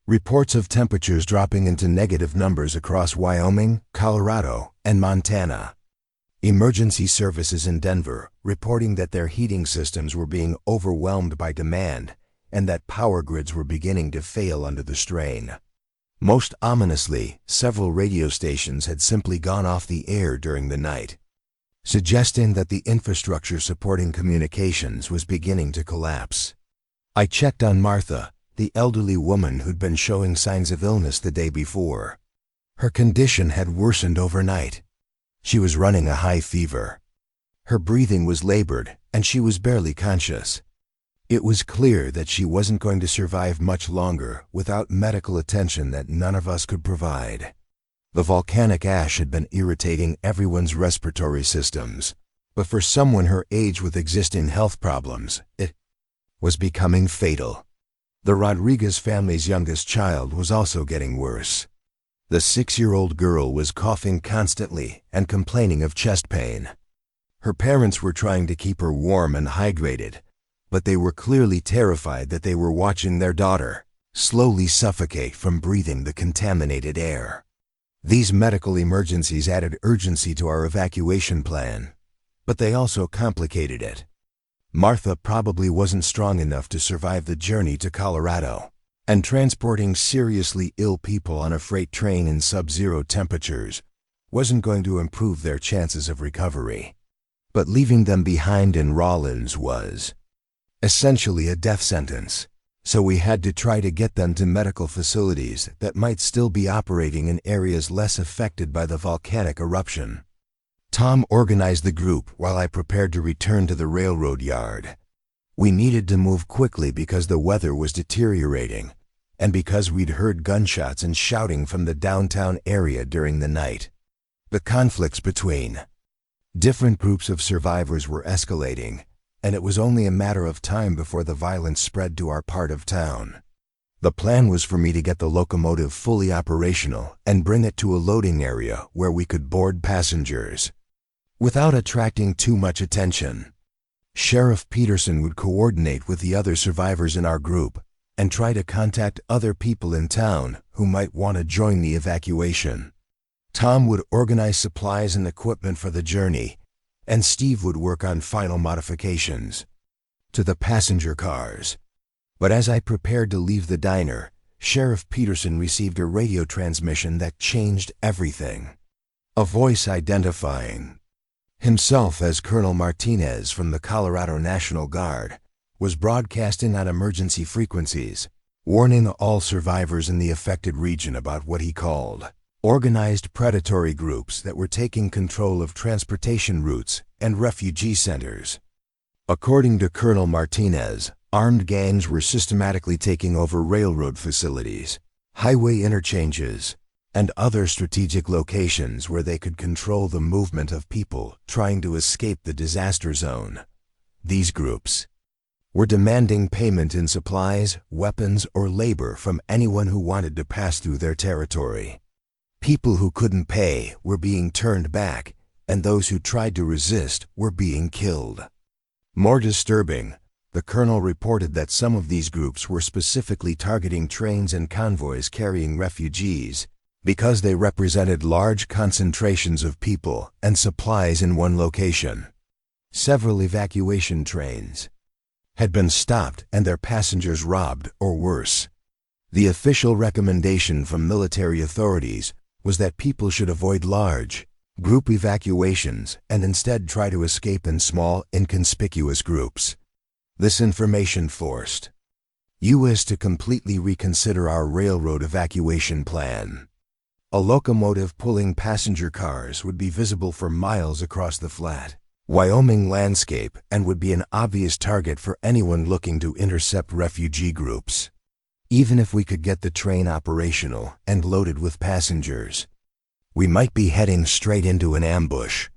Reports of temperatures dropping into negative numbers across Wyoming, Colorado, and Montana. Emergency services in Denver reporting that their heating systems were being overwhelmed by demand and that power grids were beginning to fail under the strain. Most ominously, several radio stations had simply gone off the air during the night, suggesting that the infrastructure supporting communications was beginning to collapse. I checked on Martha, the elderly woman who'd been showing signs of illness the day before. Her condition had worsened overnight. She was running a high fever. Her breathing was labored, and she was barely conscious. It was clear that she wasn't going to survive much longer without medical attention that none of us could provide. The volcanic ash had been irritating everyone's respiratory systems, but for someone her age with existing health problems, it was becoming fatal. The Rodriguez family's youngest child was also getting worse. The 6-year-old girl was coughing constantly and complaining of chest pain. Her parents were trying to keep her warm and hydrated, but they were clearly terrified that they were watching their daughter slowly suffocate from breathing the contaminated air. These medical emergencies added urgency to our evacuation plan, but they also complicated it. Martha probably wasn't strong enough to survive the journey to Colorado, and transporting seriously ill people on a freight train in sub-zero temperatures wasn't going to improve their chances of recovery. But leaving them behind in Rawlins was essentially a death sentence, so we had to try to get them to medical facilities that might still be operating in areas less affected by the volcanic eruption. Tom organized the group while I prepared to return to the railroad yard. We needed to move quickly because the weather was deteriorating, and because we'd heard gunshots and shouting from the downtown area during the night. The conflicts between different groups of survivors were escalating, and it was only a matter of time before the violence spread to our part of town. The plan was for me to get the locomotive fully operational and bring it to a loading area where we could board passengers without attracting too much attention. Sheriff Peterson would coordinate with the other survivors in our group and try to contact other people in town who might want to join the evacuation. Tom would organize supplies and equipment for the journey, and Steve would work on final modifications to the passenger cars. But as I prepared to leave the diner, Sheriff Peterson received a radio transmission that changed everything. A voice identifying himself as Colonel Martinez from the Colorado National Guard was broadcasting on emergency frequencies, warning all survivors in the affected region about what he called organized predatory groups that were taking control of transportation routes and refugee centers. According to Colonel Martinez, armed gangs were systematically taking over railroad facilities, highway interchanges, and other strategic locations where they could control the movement of people trying to escape the disaster zone. These groups were demanding payment in supplies, weapons, or labor from anyone who wanted to pass through their territory. People who couldn't pay were being turned back, and those who tried to resist were being killed. More disturbing, the colonel reported that some of these groups were specifically targeting trains and convoys carrying refugees because they represented large concentrations of people and supplies in one location. Several evacuation trains had been stopped and their passengers robbed or worse. The official recommendation from military authorities was that people should avoid large group evacuations and instead try to escape in small, inconspicuous groups. This information forced us to completely reconsider our railroad evacuation plan. A locomotive pulling passenger cars would be visible for miles across the flat Wyoming landscape and would be an obvious target for anyone looking to intercept refugee groups. Even if we could get the train operational and loaded with passengers, we might be heading straight into an ambush.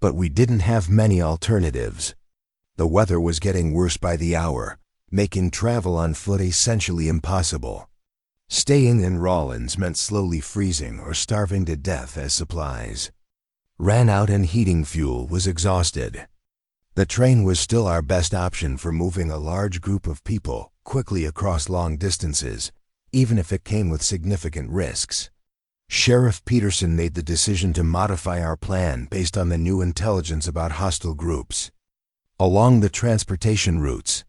But we didn't have many alternatives. The weather was getting worse by the hour, making travel on foot essentially impossible. Staying in Rawlins meant slowly freezing or starving to death as supplies ran out and heating fuel was exhausted. The train was still our best option for moving a large group of people quickly across long distances, even if it came with significant risks. Sheriff Peterson made the decision to modify our plan based on the new intelligence about hostile groups along the transportation routes.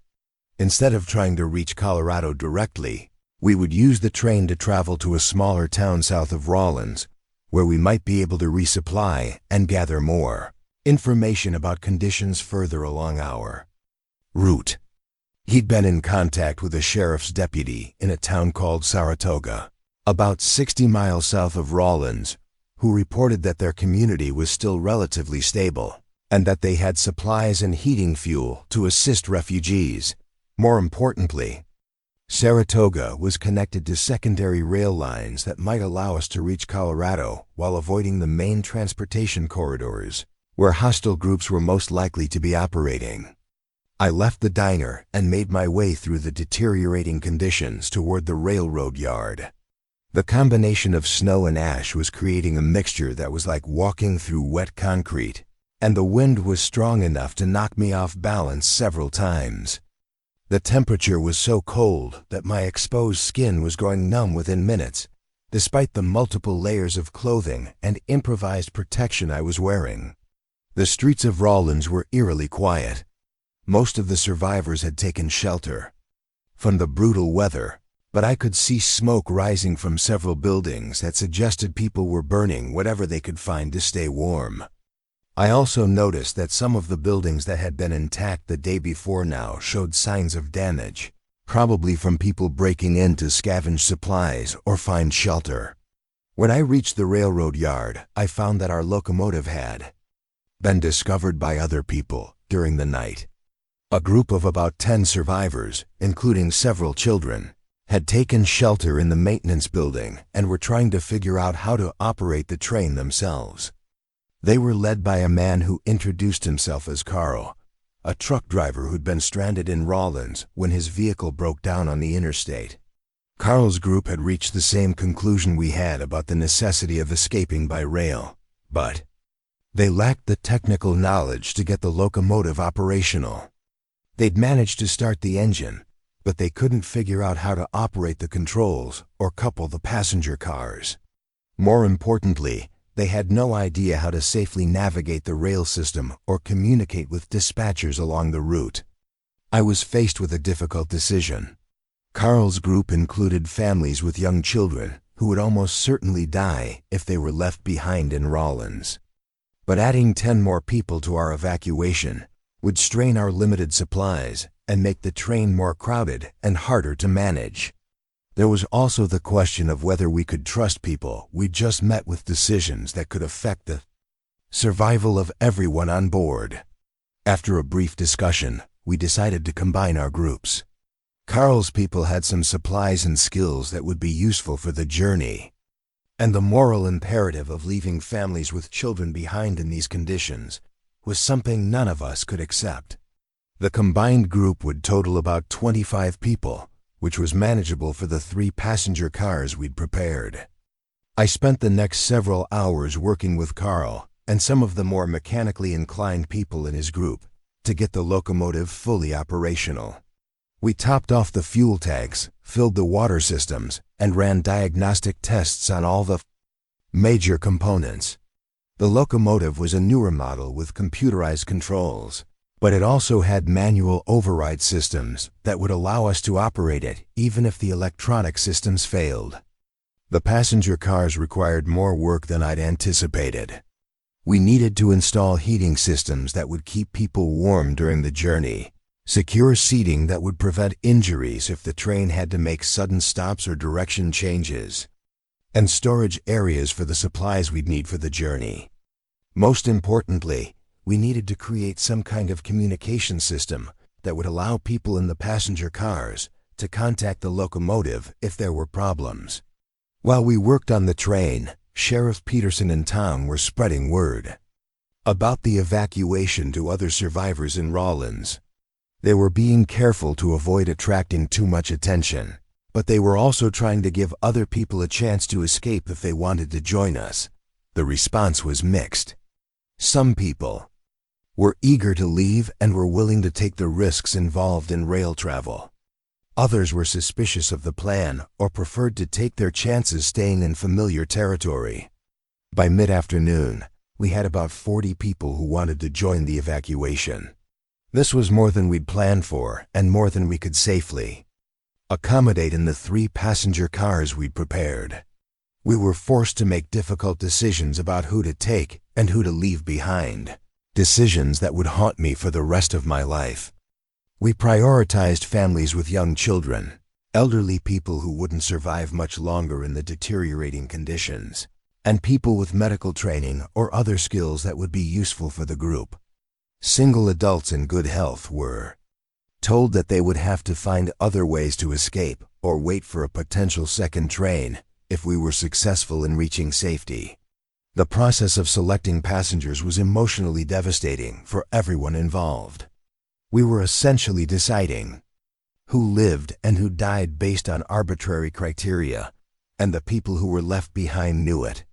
Instead of trying to reach Colorado directly, we would use the train to travel to a smaller town south of Rawlins, where we might be able to resupply and gather more information about conditions further along our route. He'd been in contact with a sheriff's deputy in a town called Saratoga, about 60 miles south of Rawlins, who reported that their community was still relatively stable and that they had supplies and heating fuel to assist refugees. More importantly, Saratoga was connected to secondary rail lines that might allow us to reach Colorado while avoiding the main transportation corridors, where hostile groups were most likely to be operating. I left the diner and made my way through the deteriorating conditions toward the railroad yard. The combination of snow and ash was creating a mixture that was like walking through wet concrete, and the wind was strong enough to knock me off balance several times. The temperature was so cold that my exposed skin was going numb within minutes, despite the multiple layers of clothing and improvised protection I was wearing. The streets of Rawlins were eerily quiet. Most of the survivors had taken shelter from the brutal weather, but I could see smoke rising from several buildings that suggested people were burning whatever they could find to stay warm. I also noticed that some of the buildings that had been intact the day before now showed signs of damage, probably from people breaking in to scavenge supplies or find shelter. When I reached the railroad yard, I found that our locomotive had been discovered by other people during the night. A group of about 10 survivors, including several children, had taken shelter in the maintenance building and were trying to figure out how to operate the train themselves. They were led by a man who introduced himself as Carl, a truck driver who'd been stranded in Rawlins when his vehicle broke down on the interstate. Carl's group had reached the same conclusion we had about the necessity of escaping by rail, but they lacked the technical knowledge to get the locomotive operational. They'd managed to start the engine, but they couldn't figure out how to operate the controls or couple the passenger cars. More importantly, they had no idea how to safely navigate the rail system or communicate with dispatchers along the route. I was faced with a difficult decision. Carl's group included families with young children who would almost certainly die if they were left behind in Rawlins. But adding 10 more people to our evacuation would strain our limited supplies and make the train more crowded and harder to manage. There was also the question of whether we could trust people we just met with decisions that could affect the survival of everyone on board. After a brief discussion, we decided to combine our groups. Carl's people had some supplies and skills that would be useful for the journey, and the moral imperative of leaving families with children behind in these conditions was something none of us could accept. The combined group would total about 25 people, which was manageable for the 3 passenger cars we'd prepared. I spent the next several hours working with Carl and some of the more mechanically inclined people in his group to get the locomotive fully operational. We topped off the fuel tanks, filled the water systems, and ran diagnostic tests on all the major components. The locomotive was a newer model with computerized controls, but it also had manual override systems that would allow us to operate it even if the electronic systems failed. The passenger cars required more work than I'd anticipated. We needed to install heating systems that would keep people warm during the journey, secure seating that would prevent injuries if the train had to make sudden stops or direction changes, and storage areas for the supplies we'd need for the journey. Most importantly, we needed to create some kind of communication system that would allow people in the passenger cars to contact the locomotive if there were problems. While we worked on the train, Sheriff Peterson and Tom were spreading word about the evacuation to other survivors in Rawlins. They were being careful to avoid attracting too much attention, but they were also trying to give other people a chance to escape if they wanted to join us. The response was mixed. Some people were eager to leave and were willing to take the risks involved in rail travel. Others were suspicious of the plan or preferred to take their chances staying in familiar territory. By mid-afternoon, we had about 40 people who wanted to join the evacuation. This was more than we'd planned for and more than we could safely accommodate in the 3 passenger cars we'd prepared. We were forced to make difficult decisions about who to take and who to leave behind, decisions that would haunt me for the rest of my life. We prioritized families with young children, elderly people who wouldn't survive much longer in the deteriorating conditions, and people with medical training or other skills that would be useful for the group. Single adults in good health were told that they would have to find other ways to escape or wait for a potential second train if we were successful in reaching safety. The process of selecting passengers was emotionally devastating for everyone involved. We were essentially deciding who lived and who died based on arbitrary criteria, and the people who were left behind knew it.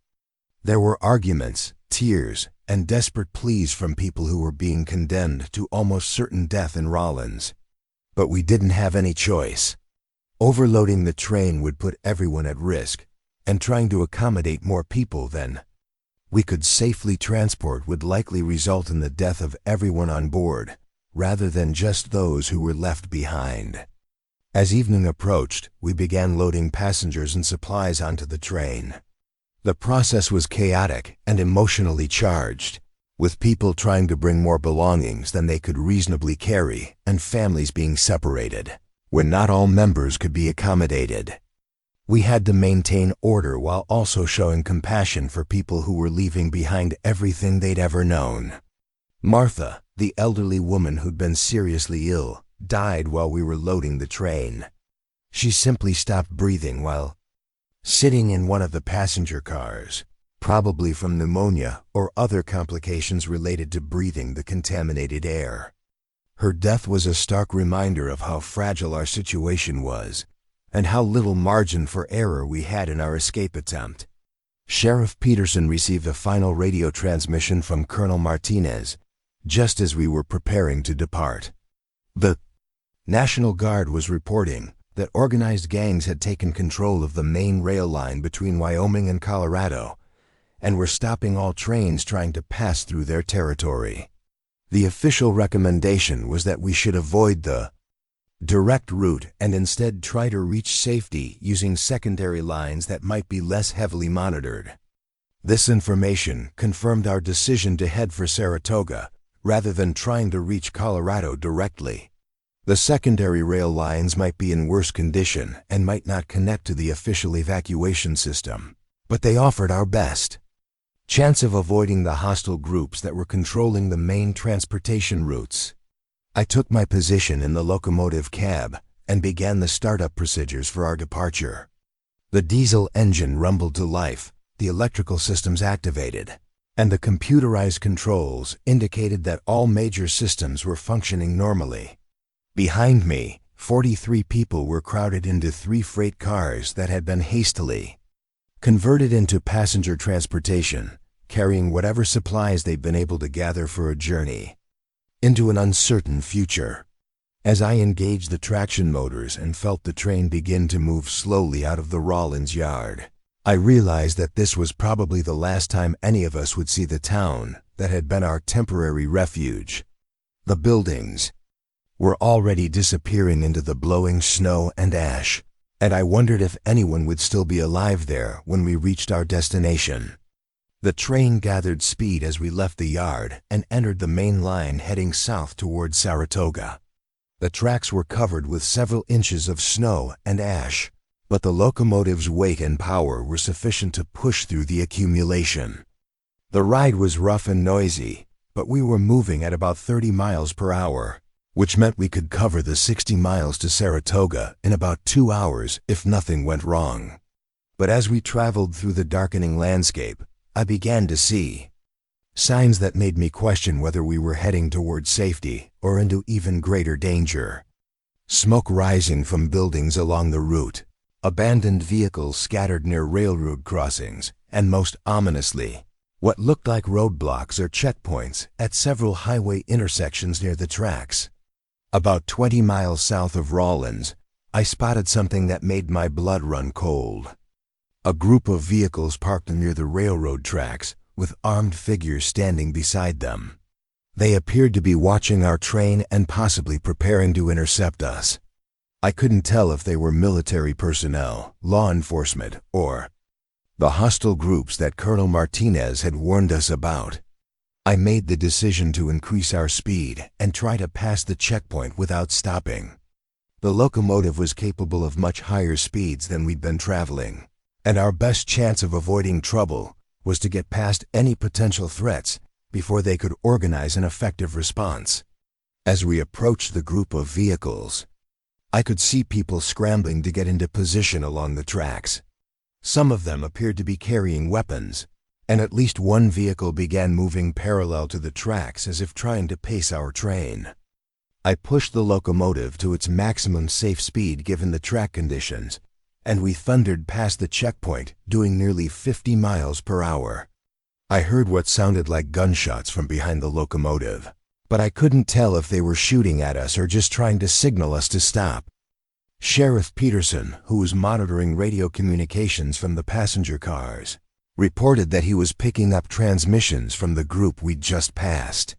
There were arguments, tears, and desperate pleas from people who were being condemned to almost certain death in Rawlins. But we didn't have any choice. Overloading the train would put everyone at risk, and trying to accommodate more people than we could safely transport would likely result in the death of everyone on board, rather than just those who were left behind. As evening approached, we began loading passengers and supplies onto the train. The process was chaotic and emotionally charged, with people trying to bring more belongings than they could reasonably carry and families being separated, when not all members could be accommodated. We had to maintain order while also showing compassion for people who were leaving behind everything they'd ever known. Martha, the elderly woman who'd been seriously ill, died while we were loading the train. She simply stopped breathing while sitting in one of the passenger cars, probably from pneumonia or other complications related to breathing the contaminated air. Her death was a stark reminder of how fragile our situation was and how little margin for error we had in our escape attempt. Sheriff Peterson received a final radio transmission from Colonel Martinez just as we were preparing to depart. The National Guard was reporting that organized gangs had taken control of the main rail line between Wyoming and Colorado and were stopping all trains trying to pass through their territory. The official recommendation was that we should avoid the direct route and instead try to reach safety using secondary lines that might be less heavily monitored. This information confirmed our decision to head for Saratoga rather than trying to reach Colorado directly. The secondary rail lines might be in worse condition and might not connect to the official evacuation system, but they offered our best chance of avoiding the hostile groups that were controlling the main transportation routes. I took my position in the locomotive cab and began the startup procedures for our departure. The diesel engine rumbled to life, the electrical systems activated, and the computerized controls indicated that all major systems were functioning normally. Behind me, 43 people were crowded into 3 freight cars that had been hastily converted into passenger transportation, carrying whatever supplies they'd been able to gather for a journey into an uncertain future. As I engaged the traction motors and felt the train begin to move slowly out of the Rawlins yard, I realized that this was probably the last time any of us would see the town that had been our temporary refuge. The buildings were already disappearing into the blowing snow and ash, and I wondered if anyone would still be alive there when we reached our destination. The train gathered speed as we left the yard and entered the main line heading south toward Saratoga. The tracks were covered with several inches of snow and ash, but the locomotive's weight and power were sufficient to push through the accumulation. The ride was rough and noisy, but we were moving at about 30 miles per hour, which meant we could cover the 60 miles to Saratoga in about 2 hours if nothing went wrong. But as we traveled through the darkening landscape, I began to see signs that made me question whether we were heading toward safety or into even greater danger. Smoke rising from buildings along the route, abandoned vehicles scattered near railroad crossings, and most ominously, what looked like roadblocks or checkpoints at several highway intersections near the tracks. About 20 miles south of Rawlins, I spotted something that made my blood run cold. A group of vehicles parked near the railroad tracks, with armed figures standing beside them. They appeared to be watching our train and possibly preparing to intercept us. I couldn't tell if they were military personnel, law enforcement, or the hostile groups that Colonel Martinez had warned us about. I made the decision to increase our speed and try to pass the checkpoint without stopping. The locomotive was capable of much higher speeds than we'd been traveling, and our best chance of avoiding trouble was to get past any potential threats before they could organize an effective response. As we approached the group of vehicles, I could see people scrambling to get into position along the tracks. Some of them appeared to be carrying weapons, and at least one vehicle began moving parallel to the tracks as if trying to pace our train. I pushed the locomotive to its maximum safe speed given the track conditions, and we thundered past the checkpoint, doing nearly 50 miles per hour. I heard what sounded like gunshots from behind the locomotive, but I couldn't tell if they were shooting at us or just trying to signal us to stop. Sheriff Peterson, who was monitoring radio communications from the passenger cars, reported that he was picking up transmissions from the group we'd just passed.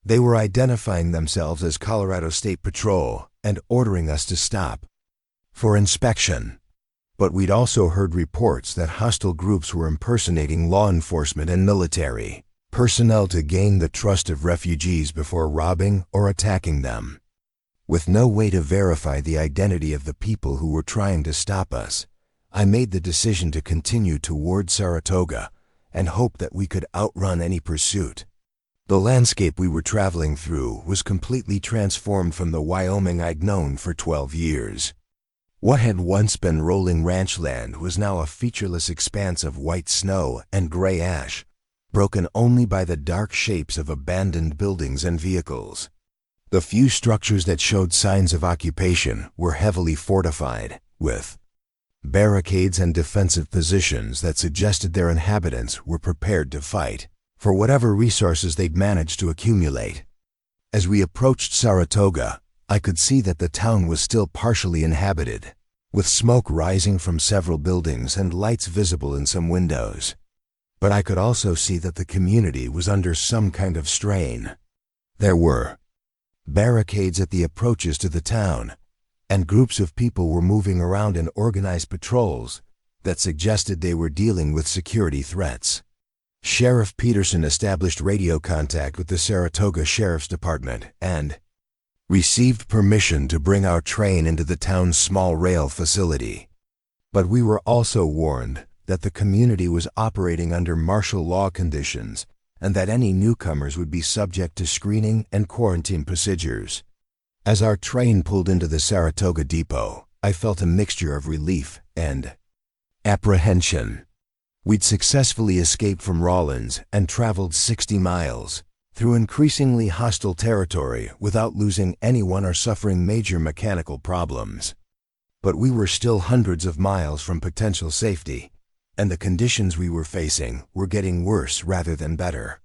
They were identifying themselves as Colorado State Patrol and ordering us to stop for inspection. But we'd also heard reports that hostile groups were impersonating law enforcement and military personnel to gain the trust of refugees before robbing or attacking them. With no way to verify the identity of the people who were trying to stop us, I made the decision to continue toward Saratoga and hope that we could outrun any pursuit. The landscape we were traveling through was completely transformed from the Wyoming I'd known for 12 years. What had once been rolling ranch land was now a featureless expanse of white snow and gray ash, broken only by the dark shapes of abandoned buildings and vehicles. The few structures that showed signs of occupation were heavily fortified, with barricades and defensive positions that suggested their inhabitants were prepared to fight for whatever resources they'd managed to accumulate. As we approached Saratoga, I could see that the town was still partially inhabited, with smoke rising from several buildings and lights visible in some windows. But I could also see that the community was under some kind of strain. There were barricades at the approaches to the town, and groups of people were moving around in organized patrols that suggested they were dealing with security threats. Sheriff Peterson established radio contact with the Saratoga Sheriff's Department and received permission to bring our train into the town's small rail facility. But we were also warned that the community was operating under martial law conditions and that any newcomers would be subject to screening and quarantine procedures. As our train pulled into the Saratoga depot, I felt a mixture of relief and apprehension. We'd successfully escaped from Rawlins and traveled 60 miles through increasingly hostile territory without losing anyone or suffering major mechanical problems. But we were still hundreds of miles from potential safety, and the conditions we were facing were getting worse rather than better.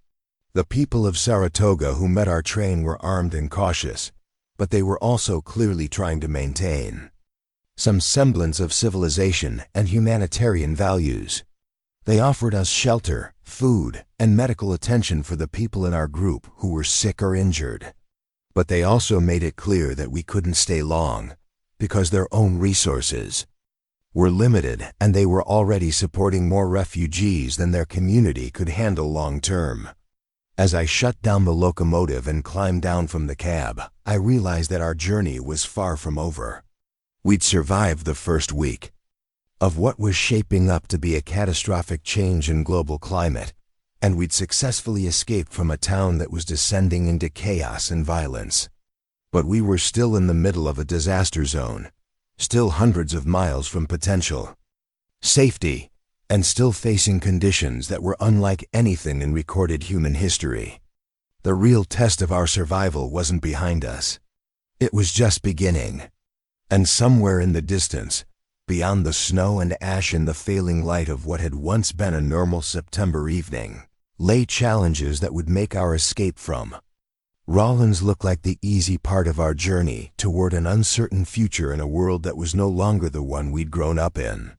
The people of Saratoga who met our train were armed and cautious, but they were also clearly trying to maintain some semblance of civilization and humanitarian values. They offered us shelter, food, and medical attention for the people in our group who were sick or injured. But they also made it clear that we couldn't stay long, because their own resources were limited and they were already supporting more refugees than their community could handle long term. As I shut down the locomotive and climbed down from the cab, I realized that our journey was far from over. We'd survived the first week of what was shaping up to be a catastrophic change in global climate, and we'd successfully escaped from a town that was descending into chaos and violence. But we were still in the middle of a disaster zone, still hundreds of miles from potential safety, and still facing conditions that were unlike anything in recorded human history. The real test of our survival wasn't behind us. It was just beginning. And somewhere in the distance, beyond the snow and ash and the failing light of what had once been a normal September evening, lay challenges that would make our escape from Rawlins look like the easy part of our journey toward an uncertain future in a world that was no longer the one we'd grown up in.